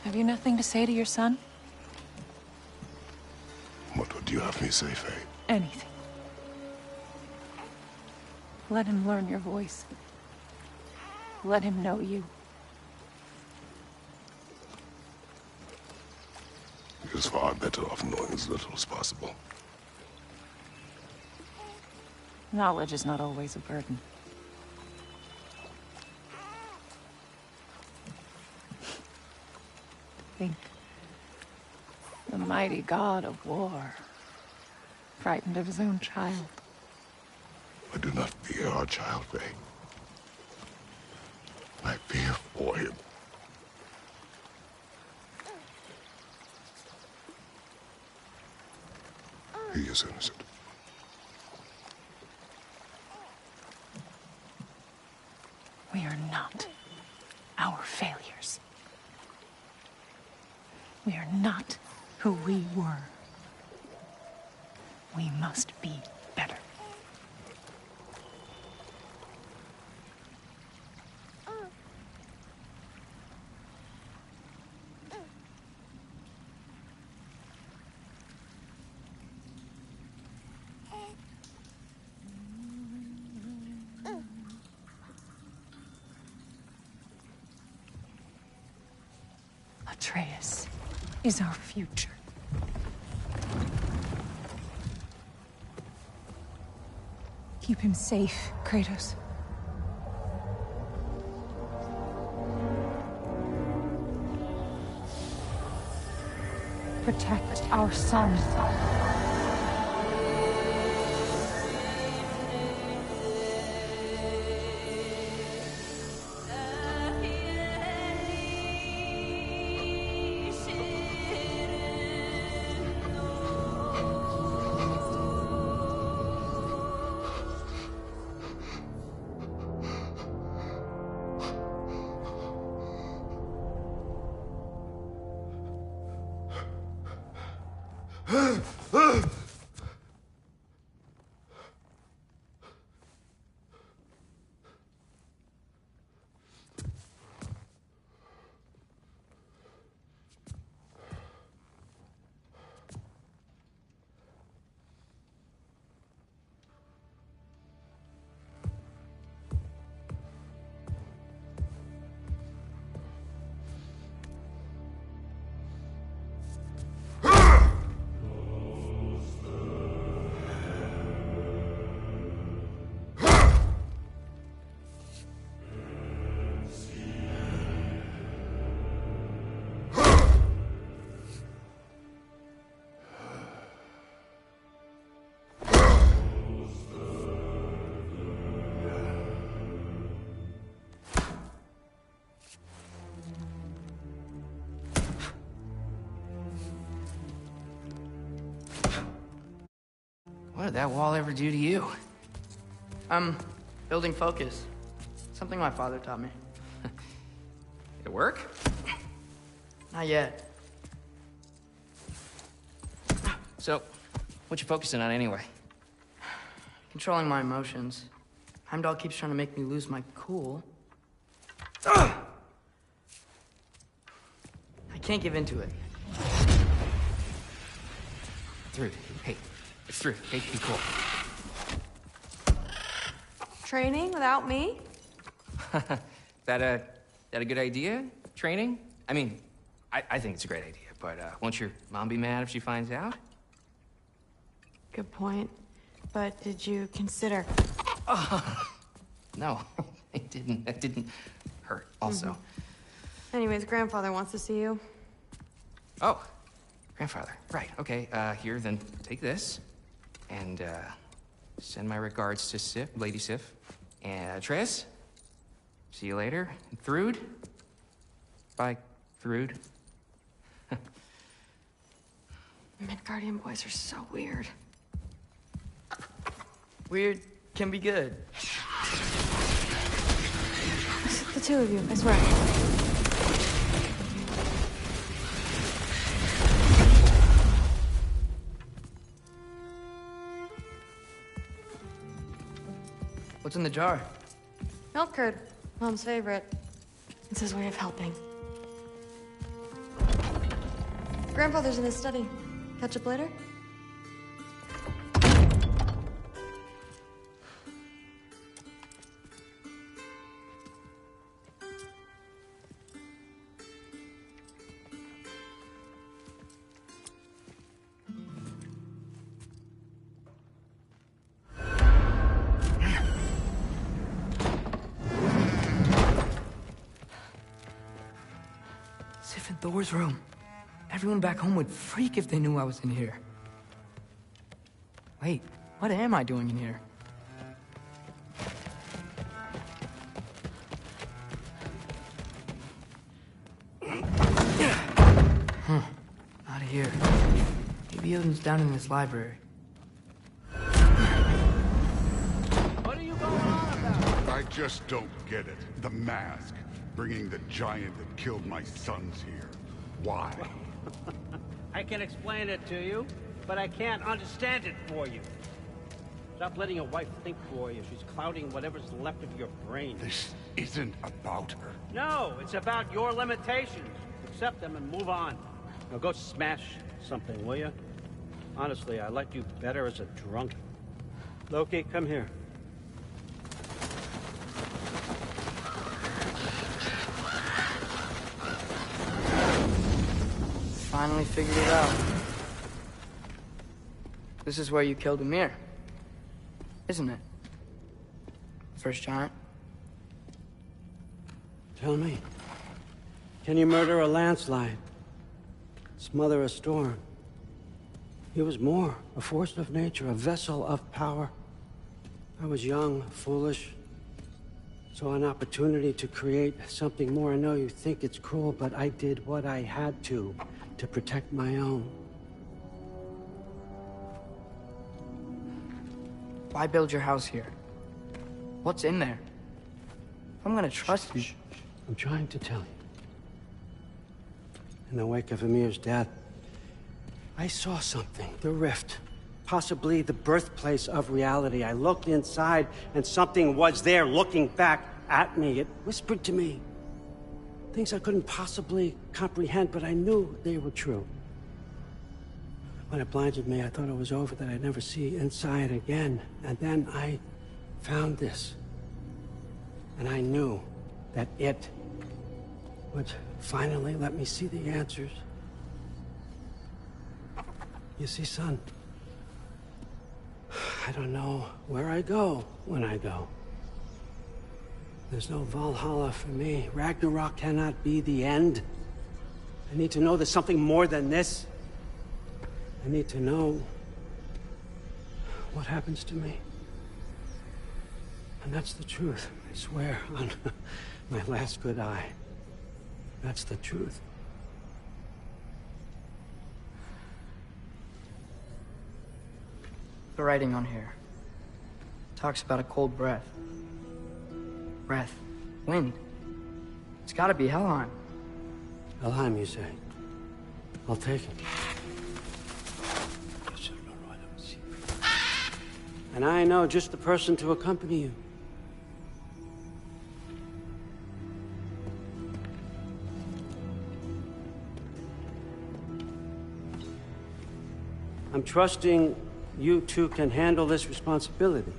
[SPEAKER 10] Have you nothing to say to your son?
[SPEAKER 2] What would you have me say, Faye?
[SPEAKER 10] Anything. Let him learn your voice. Let him know you.
[SPEAKER 2] He is far better off knowing as little as possible.
[SPEAKER 10] Knowledge is not always a burden. Think. The mighty god of war, frightened of his own child.
[SPEAKER 2] I do not fear our child, Faye. I fear for him. He is innocent.
[SPEAKER 10] We are not our failures. We are not who we were. We must be better. Atreus is our future. Keep him safe, Kratos. Protect our son.
[SPEAKER 16] What did that wall ever do to you? Building focus. Something my father taught me.
[SPEAKER 17] It work?
[SPEAKER 16] Not yet.
[SPEAKER 17] So, what you focusing on anyway?
[SPEAKER 16] Controlling my emotions. Heimdall keeps trying to make me lose my cool. Ugh! I can't give into it.
[SPEAKER 17] Thrud, hey, it's Thrud. Hey, be cool.
[SPEAKER 10] Training without me?
[SPEAKER 17] That a good idea? Training? I mean, I think it's a great idea, but won't your mom be mad if she finds out?
[SPEAKER 10] Good point. But did you consider...
[SPEAKER 17] No, it didn't. That didn't hurt, also.
[SPEAKER 10] Anyways, grandfather wants to see you.
[SPEAKER 17] Oh, grandfather. Right, okay. Here, then take this. And, send my regards to Sif, Lady Sif. And, Triss. See you later. And Thrud. Bye, Thrud.
[SPEAKER 10] Midgardian boys are so weird.
[SPEAKER 16] Weird can be good.
[SPEAKER 10] The two of you, I swear.
[SPEAKER 16] What's in the jar?
[SPEAKER 10] Milk curd, Mom's favorite. It's his way of helping. Grandfather's in his study. Catch up later?
[SPEAKER 16] Sif and Thor's room. Everyone back home would freak if they knew I was in here. Wait, what am I doing in here? Not here. Maybe Odin's down in this library.
[SPEAKER 18] What are you going on about? I just don't get it. The mask. Bringing the giant that killed my sons here. Why?
[SPEAKER 14] I can explain it to you, but I can't understand it for you. Stop letting your wife think for you. She's clouding whatever's left of your brain.
[SPEAKER 18] This isn't about her.
[SPEAKER 14] No, it's about your limitations. Accept them and move on. Now go smash something, will you? Honestly, I liked you better as a drunk. Loki, come here.
[SPEAKER 16] Finally figured it out. This is where you killed Ymir. Isn't it? First giant.
[SPEAKER 14] Tell me, can you murder a landslide? Smother a storm? He was more, a force of nature, a vessel of power. I was young, foolish, saw an opportunity to create something more. I know you think it's cruel, but I did what I had to protect my own.
[SPEAKER 16] Why build your house here? What's in there? I'm gonna trust you.
[SPEAKER 14] I'm trying to tell you. In the wake of Ymir's death, I saw something. The rift. Possibly the birthplace of reality. I looked inside, and something was there looking back at me. It whispered to me things I couldn't possibly comprehend, but I knew they were true. When it blinded me, I thought it was over, that I'd never see inside again. And then I found this. And I knew that it would finally let me see the answers. You see, son, I don't know where I go when I go. There's no Valhalla for me. Ragnarok cannot be the end. I need to know there's something more than this. I need to know what happens to me. And that's the truth, I swear, on my last good eye. That's the truth.
[SPEAKER 16] The writing on here talks about a cold breath. Breath. Wind. It's gotta be Helheim.
[SPEAKER 14] Helheim, you say? I'll take it. And I know just the person to accompany you. I'm trusting you two can handle this responsibility.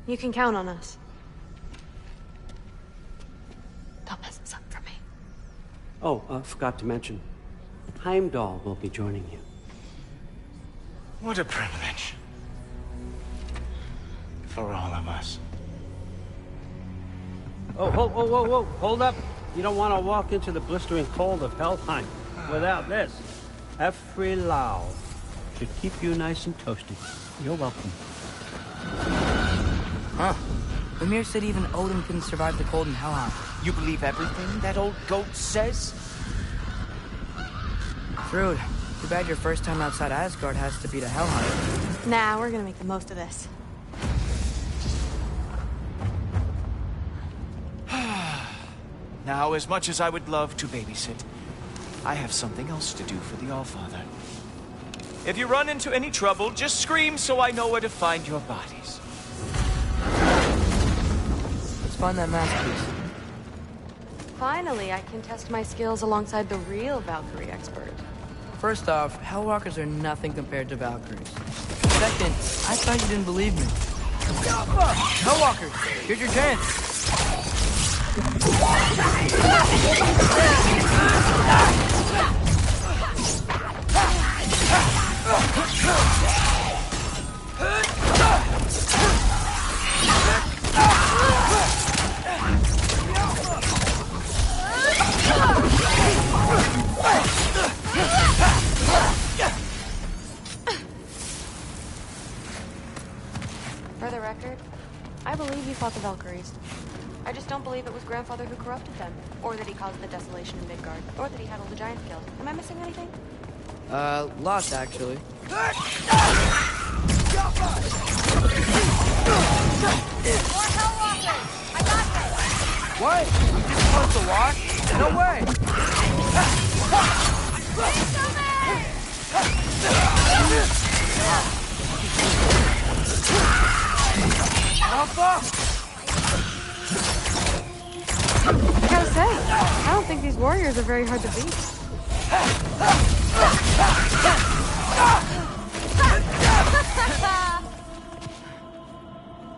[SPEAKER 19] You can count on us.
[SPEAKER 10] Don't mess this up for me.
[SPEAKER 14] Oh, forgot to mention, Heimdall will be joining you.
[SPEAKER 1] What a privilege. For all of us.
[SPEAKER 14] Oh, whoa, hold up. You don't want to walk into the blistering cold of Helheim without this. Every Lau should keep you nice and toasty. You're welcome.
[SPEAKER 16] Huh. Ymir said even Odin couldn't survive the cold in Helheim.
[SPEAKER 20] You believe everything that old goat says?
[SPEAKER 16] Rude. Too bad your first time outside Asgard has to be to Helheim.
[SPEAKER 19] Nah, we're gonna make the most of this.
[SPEAKER 20] Now, as much as I would love to babysit, I have something else to do for the Allfather. If you run into any trouble, just scream so I know where to find your bodies.
[SPEAKER 16] Let's find that masterpiece.
[SPEAKER 19] Finally, I can test my skills alongside the real Valkyrie expert.
[SPEAKER 16] First off, Hellwalkers are nothing compared to Valkyries. Second, I thought you didn't believe me. Hellwalkers, here's your chance.
[SPEAKER 19] For the record, I believe you fought the Valkyries. I just don't believe it was Grandfather who corrupted them, or that he caused the desolation in Midgard, or that he had all the giants killed. Am I missing anything?
[SPEAKER 16] Lots, actually.
[SPEAKER 19] More Hellwalkers! I got this!
[SPEAKER 16] What? You just closed the walk? No way!
[SPEAKER 19] Alpha! I gotta say, I don't think these warriors are very hard to beat.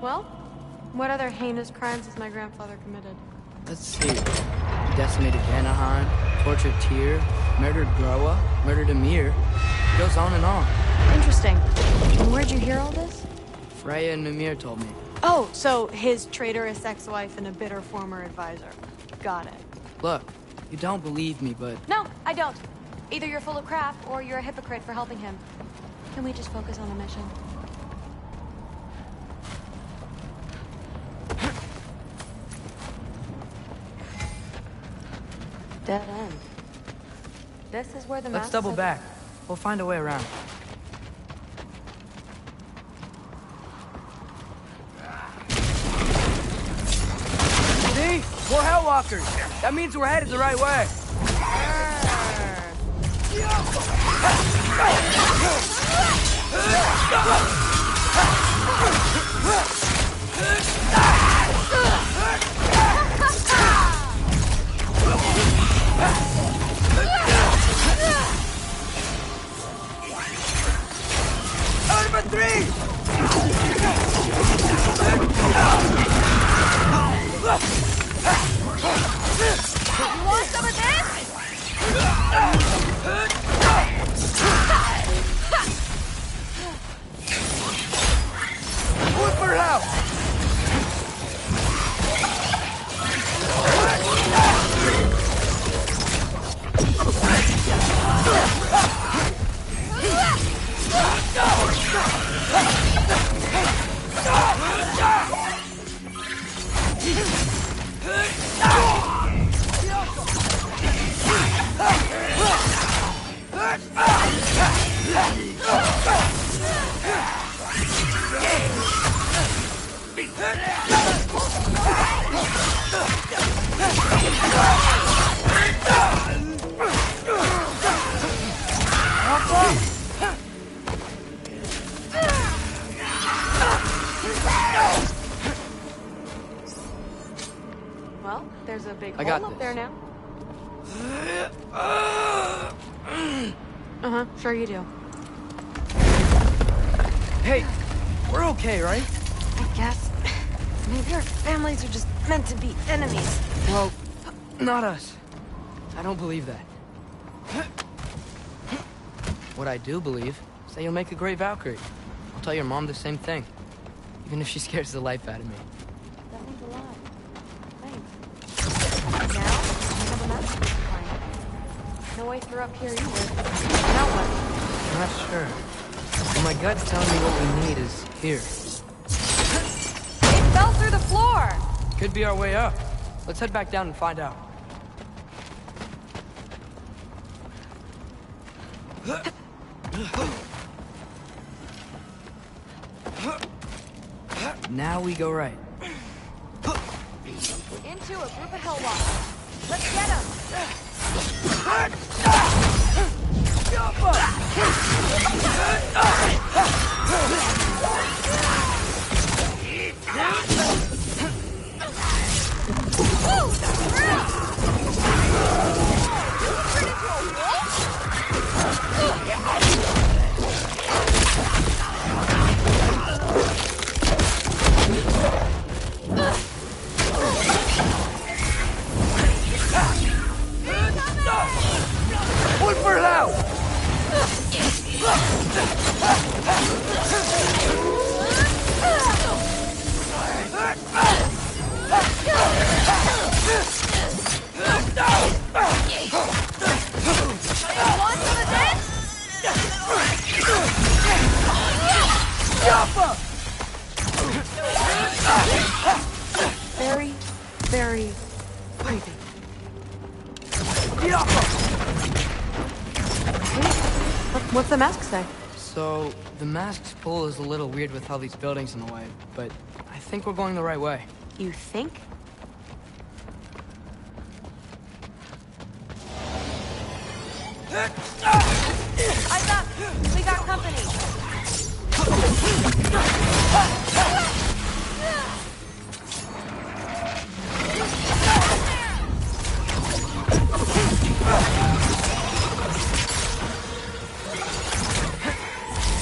[SPEAKER 19] Well, what other heinous crimes has my grandfather committed?
[SPEAKER 16] Let's see. He decimated Vanaheim, tortured Tyr, murdered Groa, murdered Ymir. It goes on and on.
[SPEAKER 19] Interesting. And where'd you hear all this?
[SPEAKER 16] Freya and Ymir told me.
[SPEAKER 19] Oh, so his traitorous ex-wife and a bitter former advisor. Got it.
[SPEAKER 16] Look, you don't believe me, but...
[SPEAKER 19] No, I don't. Either you're full of crap, or you're a hypocrite for helping him. Can we just focus on the mission? Dead end. This is where the
[SPEAKER 16] Let's double back. We'll find a way around. See? More Hellwalkers! That means we're headed the right way!
[SPEAKER 11] Number 3!
[SPEAKER 19] You want some of this?
[SPEAKER 11] Look for help!
[SPEAKER 19] Well, there's a big
[SPEAKER 16] I got
[SPEAKER 19] hole up
[SPEAKER 16] this.
[SPEAKER 19] there now. Uh-huh, sure you do.
[SPEAKER 16] Hey, we're okay, right?
[SPEAKER 19] I guess. Maybe our families are just meant to be enemies.
[SPEAKER 16] Well, not us. I don't believe that. What I do believe is that you'll make a great Valkyrie. I'll tell your mom the same thing. Even if she scares the life out of me.
[SPEAKER 19] That means a lot. Thanks. Now, I have a master to find. No way through up here either. Now what?
[SPEAKER 16] I'm not sure. But my gut's telling me what we need is here.
[SPEAKER 19] It fell through the floor!
[SPEAKER 16] Could be our way up. Let's head back down and find out. Now we go right.
[SPEAKER 19] Into a group of Hellwalkers. Let's get them!
[SPEAKER 11] One for now!
[SPEAKER 19] Very, very creepy. What's the mask say?
[SPEAKER 16] So, the mask's pull is a little weird with all these buildings in the way, but I think we're going the right way.
[SPEAKER 19] You think? Eyes up! We got company!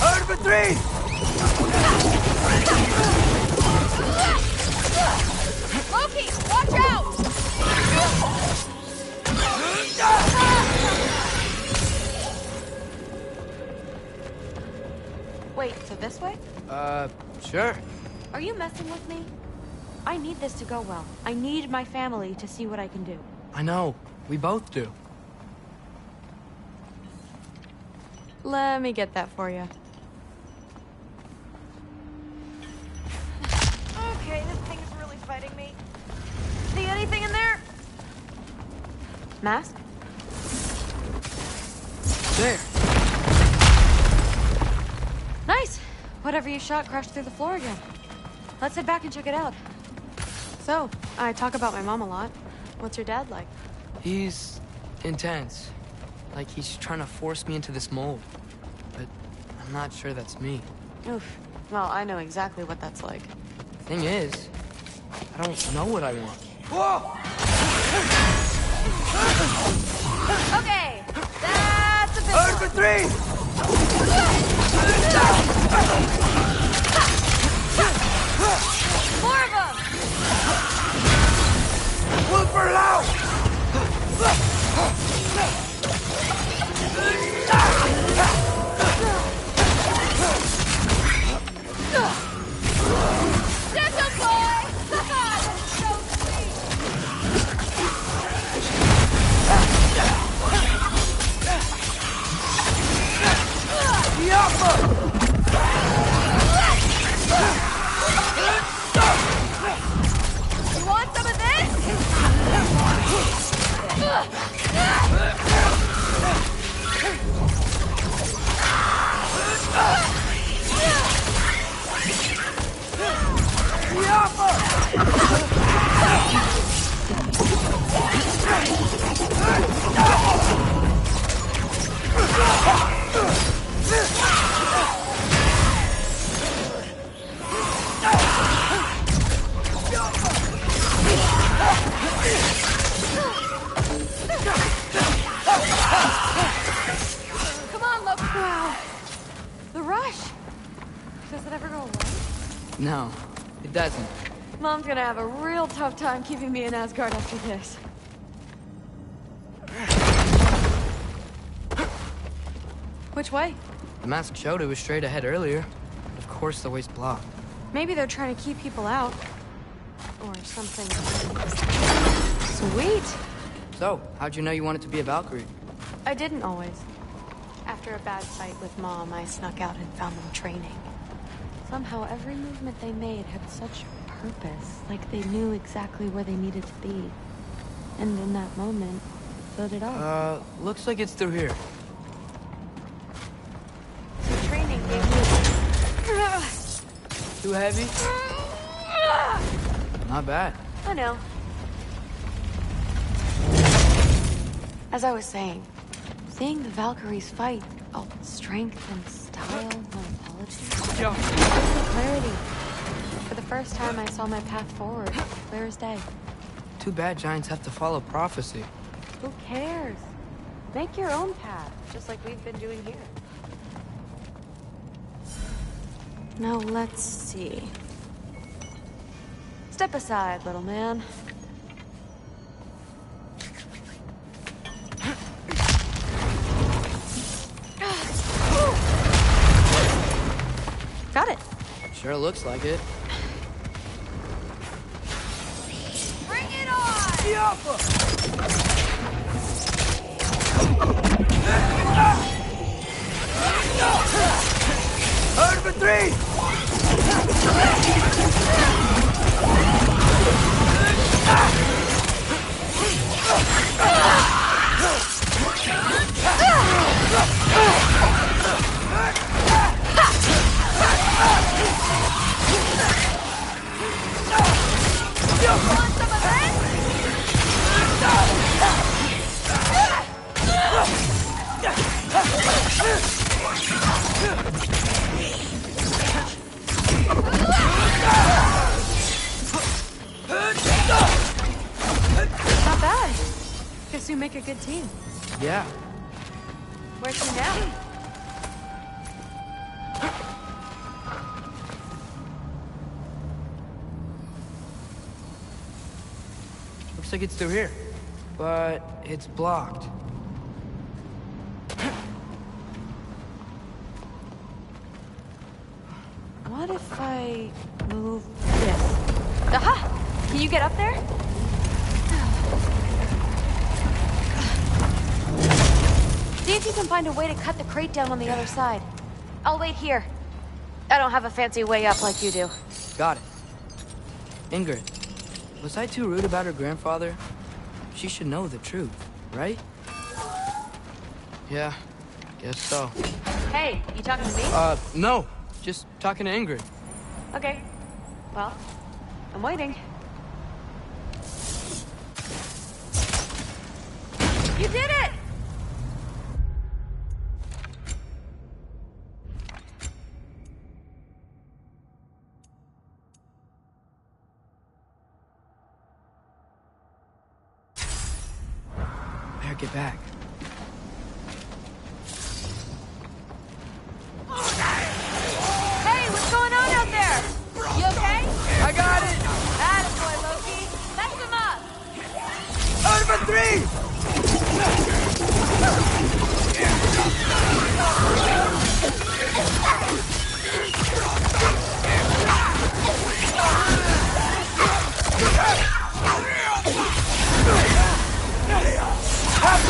[SPEAKER 11] Hard for three!
[SPEAKER 19] Loki, watch out! Wait, so this way?
[SPEAKER 16] Sure.
[SPEAKER 19] Are you messing with me? I need this to go well. I need my family to see what I can do.
[SPEAKER 16] I know. We both do.
[SPEAKER 19] Let me get that for you. Okay, this thing is really fighting me. See anything in there? Mask?
[SPEAKER 16] There.
[SPEAKER 19] Nice! Whatever you shot crashed through the floor again. Let's head back and check it out. So, I talk about my mom a lot. What's your dad like?
[SPEAKER 16] He's intense. Like he's trying to force me into this mold. But I'm not sure that's me.
[SPEAKER 19] Oof. Well, I know exactly what that's like.
[SPEAKER 16] Thing is, I don't know what I want.
[SPEAKER 11] Whoa!
[SPEAKER 19] Okay, that's a bit
[SPEAKER 11] Hard for three!
[SPEAKER 19] More of them!
[SPEAKER 11] One for now!
[SPEAKER 19] Gentle boy! That is so sweet!
[SPEAKER 11] The upper!
[SPEAKER 19] Come on, look. Wow. The rush. Does it ever go away?
[SPEAKER 16] No, it doesn't.
[SPEAKER 19] Mom's gonna have a real tough time keeping me in Asgard after this. Which way?
[SPEAKER 16] The mask showed it was straight ahead earlier. But of course the way's blocked.
[SPEAKER 19] Maybe they're trying to keep people out. Or something. Sweet!
[SPEAKER 16] So, how'd you know you wanted to be a Valkyrie?
[SPEAKER 19] I didn't always. After a bad fight with Mom, I snuck out and found them training. Somehow, every movement they made had such purpose, like they knew exactly where they needed to be. And in that moment, so did I.
[SPEAKER 16] Looks like it's through here.
[SPEAKER 19] So training gave me...
[SPEAKER 16] Too heavy? Not bad.
[SPEAKER 19] I know. As I was saying, seeing the Valkyries fight, all strength and style, no apologies. Clarity. For the first time, I saw my path forward, clear as day.
[SPEAKER 16] Too bad giants have to follow prophecy.
[SPEAKER 19] Who cares? Make your own path, just like we've been doing here. Now, let's see. Step aside, little man. Got it.
[SPEAKER 16] Sure looks like it.
[SPEAKER 19] Bring it on!
[SPEAKER 11] Hard for three!
[SPEAKER 19] You want some of this? Not bad. Guess you make a good team.
[SPEAKER 16] Yeah.
[SPEAKER 19] Where's he now?
[SPEAKER 16] Looks like it's through here. But it's blocked.
[SPEAKER 19] What if I move this? Aha! Can you get up there? See if you can find a way to cut the crate down on the other side. I'll wait here. I don't have a fancy way up like you do.
[SPEAKER 16] Got it. Ingrid, was I too rude about her grandfather? She should know the truth, right? Yeah, guess so.
[SPEAKER 19] Hey, you talking to me?
[SPEAKER 16] No. Just talking to Ingrid.
[SPEAKER 19] Okay. Well, I'm waiting. You did it!
[SPEAKER 16] Better get back.
[SPEAKER 19] Hey, what's going on out there? You okay?
[SPEAKER 11] I got it!
[SPEAKER 19] Attaboy, Loki. Mess him up!
[SPEAKER 11] Hard for three! Have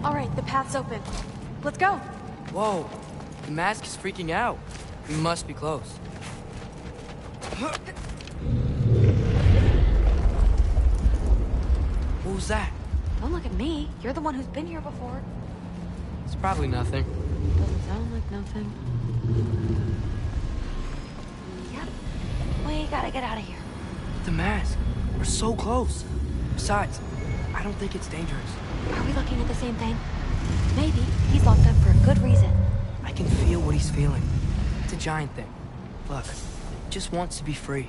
[SPEAKER 19] All right, the path's open. Let's go.
[SPEAKER 16] Whoa, the mask is freaking out. We must be close. What was that?
[SPEAKER 19] Don't look at me. You're the one who's been here before.
[SPEAKER 16] It's probably nothing.
[SPEAKER 19] Doesn't sound like nothing. Yep. We gotta get out of here.
[SPEAKER 16] The mask. We're so close. Besides, I don't think it's dangerous.
[SPEAKER 19] Are we looking at the same thing? Maybe. He's locked up for a good reason.
[SPEAKER 16] I can feel what he's feeling. It's a giant thing. Look, he just wants to be free.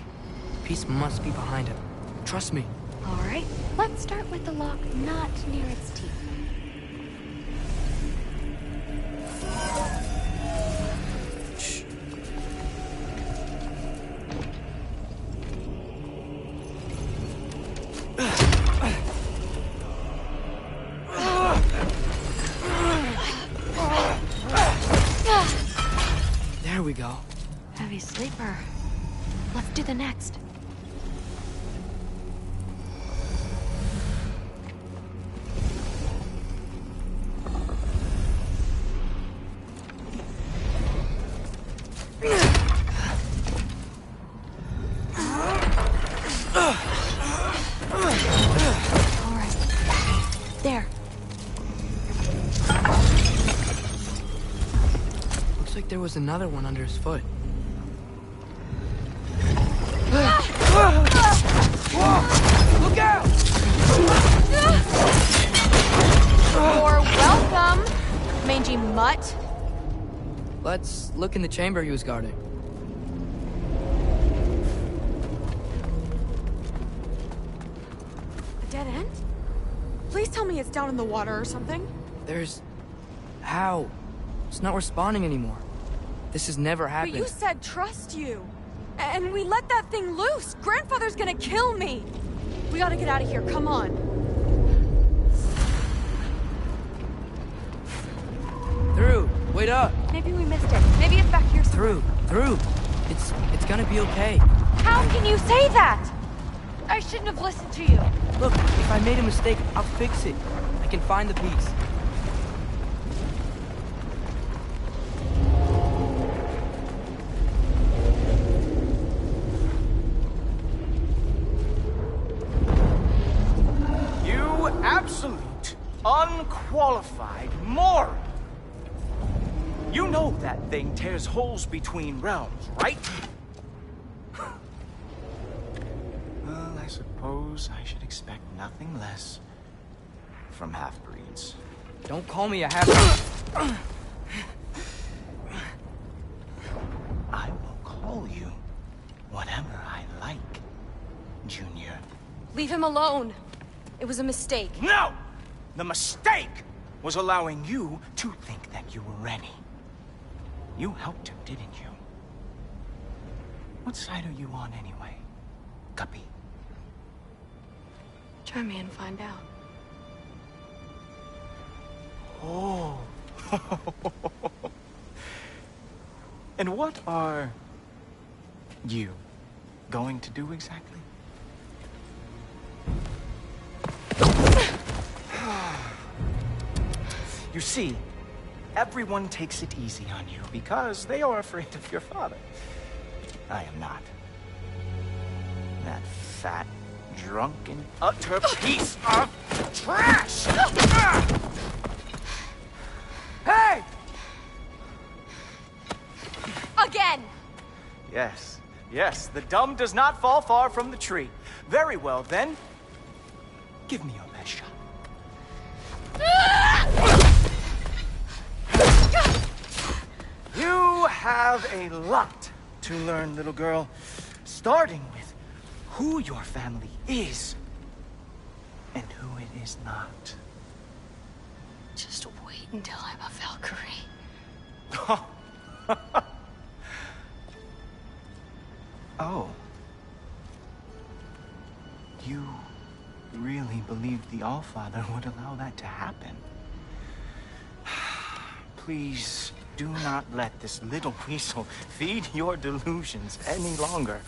[SPEAKER 16] Peace must be behind him. Trust me.
[SPEAKER 19] All right. Let's start with the lock not near its teeth.
[SPEAKER 16] Shh. There we go.
[SPEAKER 19] Heavy sleeper. Let's do the next. There.
[SPEAKER 16] Looks like there was another one under his foot. Look out!
[SPEAKER 19] You're welcome, mangy mutt.
[SPEAKER 16] Let's look in the chamber he was guarding.
[SPEAKER 19] A dead end? Please tell me it's down in the water or something.
[SPEAKER 16] There's... How? It's not responding anymore. This has never happened.
[SPEAKER 19] But you said trust you. And we let that thing loose. Grandfather's gonna kill me. We gotta get out of here. Come on.
[SPEAKER 16] Through. Wait up.
[SPEAKER 19] Maybe we missed it. Maybe it's back here somewhere.
[SPEAKER 16] Through. It's gonna be okay.
[SPEAKER 19] How can you say that? I shouldn't have listened to you.
[SPEAKER 16] Look, if I made a mistake, I'll fix it. I can find the piece.
[SPEAKER 20] You absolute, unqualified moron! You know that thing tears holes between realms, right? Well, I suppose I should expect nothing less from half-breeds.
[SPEAKER 16] Don't call me a half...
[SPEAKER 20] I will call you whatever I like, Junior.
[SPEAKER 19] Leave him alone. It was a mistake.
[SPEAKER 20] No! The mistake was allowing you to think that you were ready. You helped him, didn't you? What side are you on anyway, Guppy?
[SPEAKER 19] Try me and find out.
[SPEAKER 20] Oh. And what are you going to do exactly? You see, everyone takes it easy on you because they are afraid of your father. I am not. That fat, drunken, utter piece of trash! Hey!
[SPEAKER 12] Again!
[SPEAKER 20] Yes, yes, the dumb does not fall far from the tree. Very well, then. Give me your best shot. You have a lot to learn, little girl. Starting with who your family is and who it is not.
[SPEAKER 12] Just wait until I'm a Valkyrie.
[SPEAKER 20] Oh. You really believed the Allfather would allow that to happen? Please do not let this little weasel feed your delusions any longer.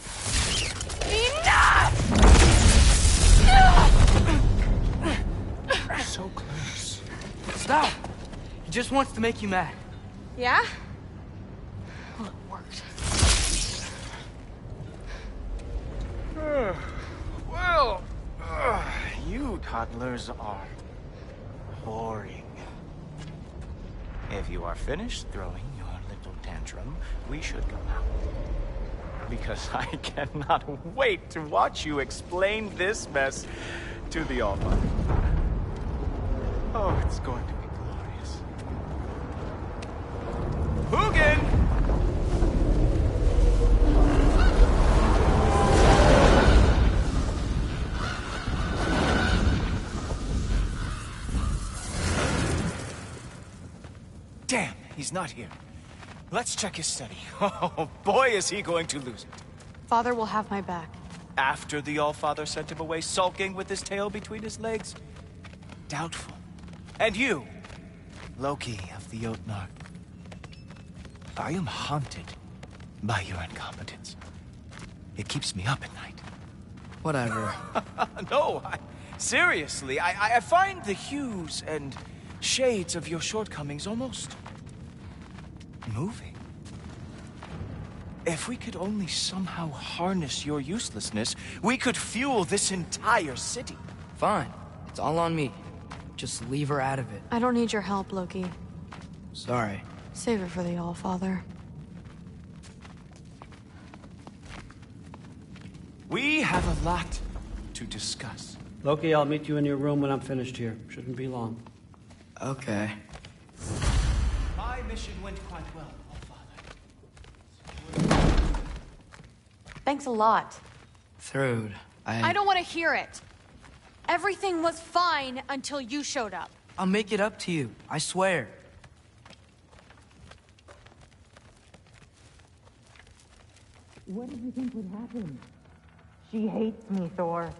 [SPEAKER 12] Enough!
[SPEAKER 20] So close.
[SPEAKER 16] Stop! He just wants to make you mad.
[SPEAKER 12] Yeah? Well, it worked.
[SPEAKER 20] Well, you toddlers are boring. If you are finished throwing your little tantrum, we should go now. Because I cannot wait to watch you explain this mess to the Allfather. Oh, it's going to be glorious. Hugin! Damn, he's not here. Let's check his study. Oh, boy, is he going to lose it.
[SPEAKER 19] Father will have my back.
[SPEAKER 20] After the Allfather sent him away sulking with his tail between his legs? Doubtful. And you, Loki of the Jotnar. I am haunted by your incompetence. It keeps me up at night.
[SPEAKER 16] Whatever.
[SPEAKER 20] No, seriously, I find the hues and shades of your shortcomings almost moving. If we could only somehow harness your uselessness, we could fuel this entire city.
[SPEAKER 16] Fine. It's all on me. Just leave her out of it.
[SPEAKER 19] I don't need your help, Loki.
[SPEAKER 16] Sorry.
[SPEAKER 19] Save it for the Allfather.
[SPEAKER 20] We have a lot to discuss.
[SPEAKER 14] Loki, I'll meet you in your room when I'm finished here. Shouldn't be long.
[SPEAKER 16] Okay.
[SPEAKER 20] My mission went quite well,
[SPEAKER 19] Thanks a lot.
[SPEAKER 16] Thrud,
[SPEAKER 12] I don't want to hear it. Everything was fine until you showed up.
[SPEAKER 16] I'll make it up to you. I swear.
[SPEAKER 21] What did you think would happen? She hates me, Thor.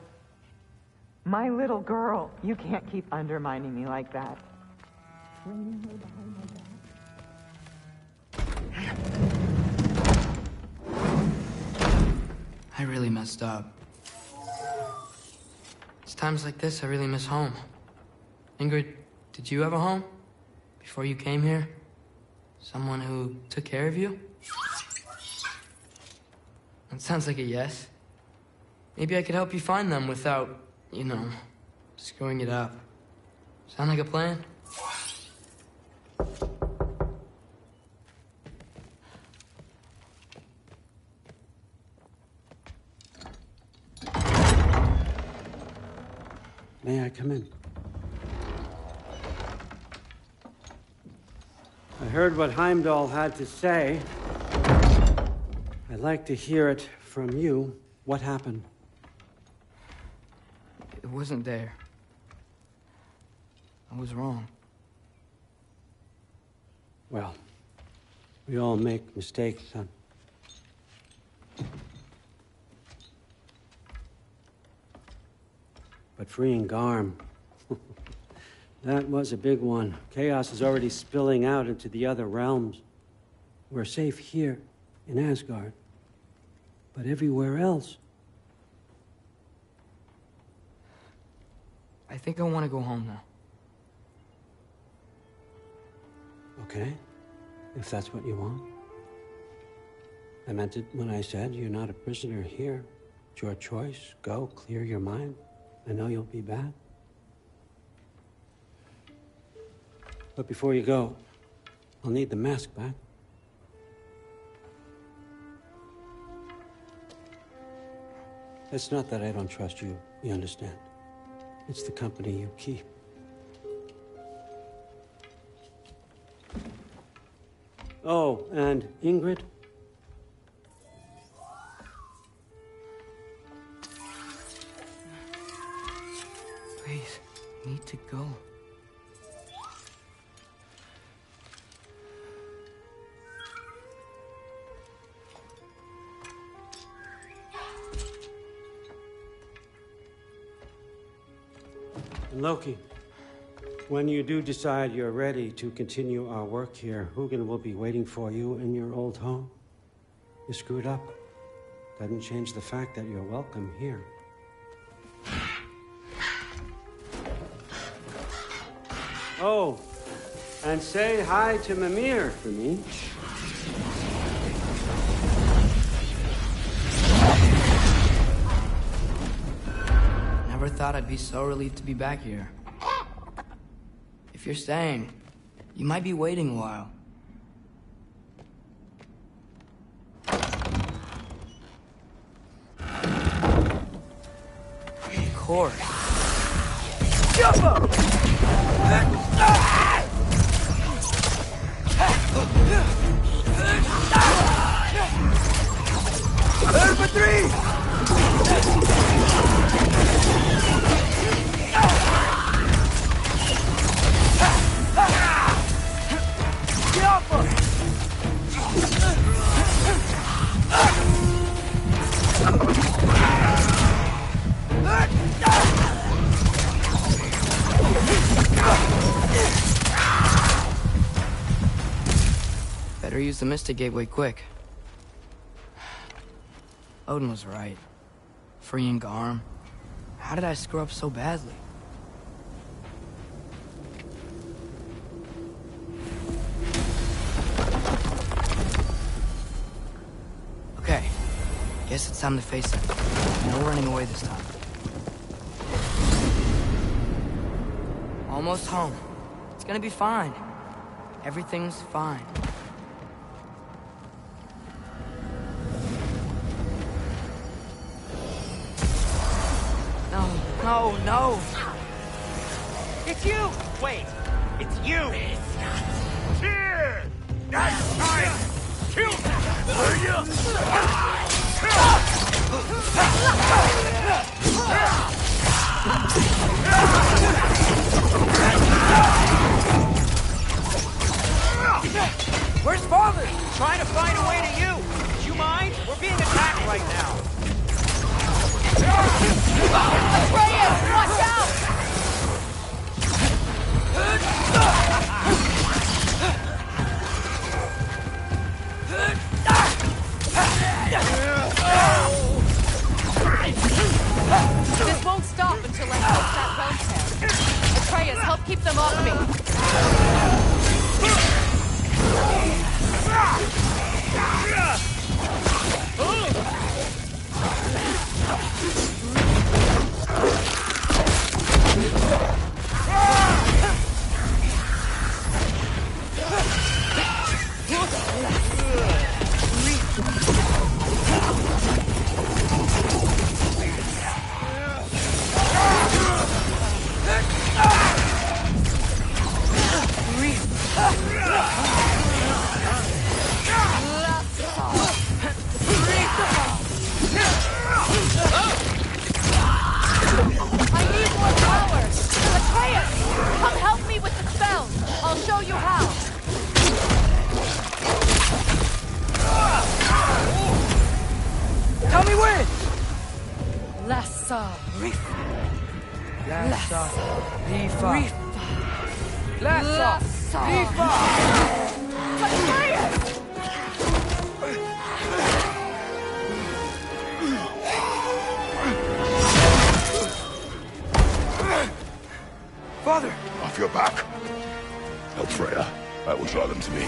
[SPEAKER 21] My little girl. You can't keep undermining me like that. Training her behind my back.
[SPEAKER 16] I really messed up. It's times like this I really miss home. Ingrid, did you have a home? Before you came here? Someone who took care of you? That sounds like a yes. Maybe I could help you find them without, you know, screwing it up. Sound like a plan?
[SPEAKER 14] May I come in? I heard what Heimdall had to say. I'd like to hear it from you. What happened?
[SPEAKER 16] It wasn't there. I was wrong.
[SPEAKER 14] Well, we all make mistakes, son. But freeing Garm, that was a big one. Chaos is already spilling out into the other realms. We're safe here in Asgard. But everywhere else...
[SPEAKER 16] I think I want to go home now.
[SPEAKER 14] Okay, if that's what you want. I meant it when I said you're not a prisoner here. It's your choice. Go, clear your mind. I know you'll be back. But before you go, I'll need the mask back. It's not that I don't trust you, you understand? It's the company you keep. Oh, and Ingrid?
[SPEAKER 16] Please, I need to go.
[SPEAKER 14] And Loki, when you do decide you're ready to continue our work here, Hugin will be waiting for you in your old home. You screwed up. Doesn't change the fact that you're welcome here. Oh, and say hi to Mimir for me.
[SPEAKER 16] Never thought I'd be so relieved to be back here. If you're staying, you might be waiting a while. Of course. Jump up! There for three! Better use the Mystic Gateway quick. Odin was right. Freeing Garm. How did I screw up so badly? Okay. Guess it's time to face it. No running away this time. Almost home. It's gonna be fine. Everything's fine. No, no!
[SPEAKER 11] It's you! Wait, it's you!
[SPEAKER 6] Here! That's time! Kill him!
[SPEAKER 11] Where's Father? Trying to find a way to you. Do you mind? We're being attacked right now.
[SPEAKER 10] Atreus, watch out! This won't stop until I help that bone tail. Atreus, help keep them off me.
[SPEAKER 2] back. Help Freya. I will draw them to me.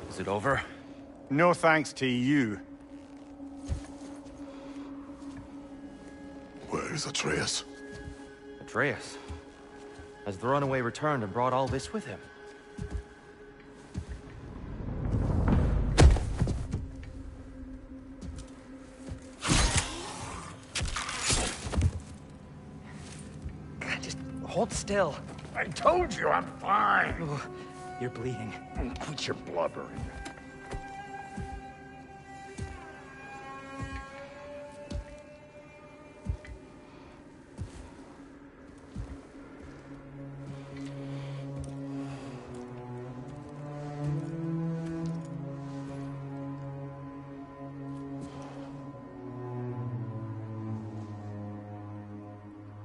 [SPEAKER 4] Is it over?
[SPEAKER 1] No thanks to you.
[SPEAKER 2] Where is Atreus?
[SPEAKER 4] Atreus? Has the runaway returned and brought all this with him?
[SPEAKER 5] God, just hold still.
[SPEAKER 6] I told you I'm fine.
[SPEAKER 5] Oh, you're bleeding.
[SPEAKER 6] Quit your blubbering.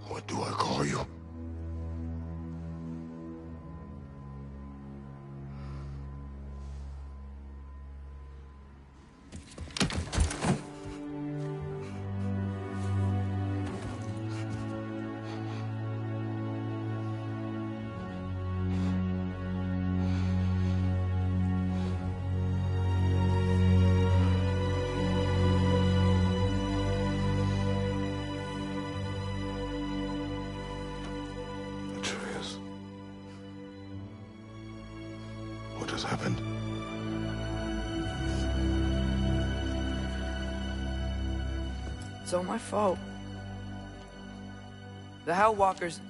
[SPEAKER 2] What do I call you? Atreus. What has happened?
[SPEAKER 16] It's all my fault. The Hellwalkers...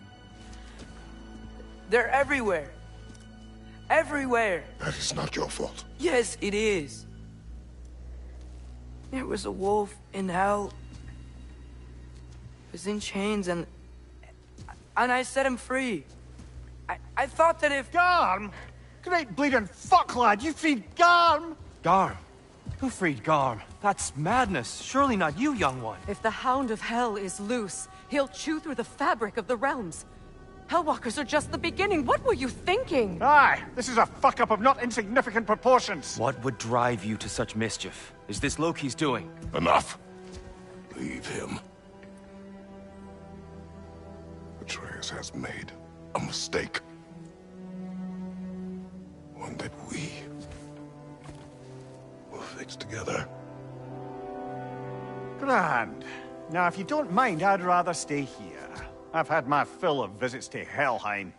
[SPEAKER 16] they're everywhere. Everywhere.
[SPEAKER 2] That is not your fault.
[SPEAKER 16] Yes, it is. There was a wolf in hell. He was in chains and I set him free. I thought that if...
[SPEAKER 9] Garm? Great bleeding fuck, lad. You freed Garm?
[SPEAKER 4] Garm? Who freed Garm? That's madness. Surely not you, young one.
[SPEAKER 10] If the Hound of Hell is loose, he'll chew through the fabric of the realms. Hellwalkers are just the beginning. What were you thinking?
[SPEAKER 9] Aye, this is a fuck-up of not insignificant proportions.
[SPEAKER 4] What would drive you to such mischief? Is this Loki's doing?
[SPEAKER 2] Enough. Leave him. Atreus has made a mistake. One that we will fix together.
[SPEAKER 9] Grand. Now, if you don't mind, I'd rather stay here. I've had my fill of visits to Helheim.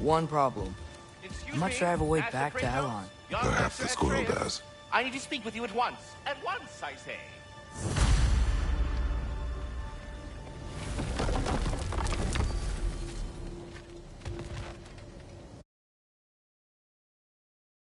[SPEAKER 16] One problem. I'm not sure I have a way back to Elon.
[SPEAKER 2] Perhaps the squirrel does.
[SPEAKER 8] I need to speak with you at once. At once, I say.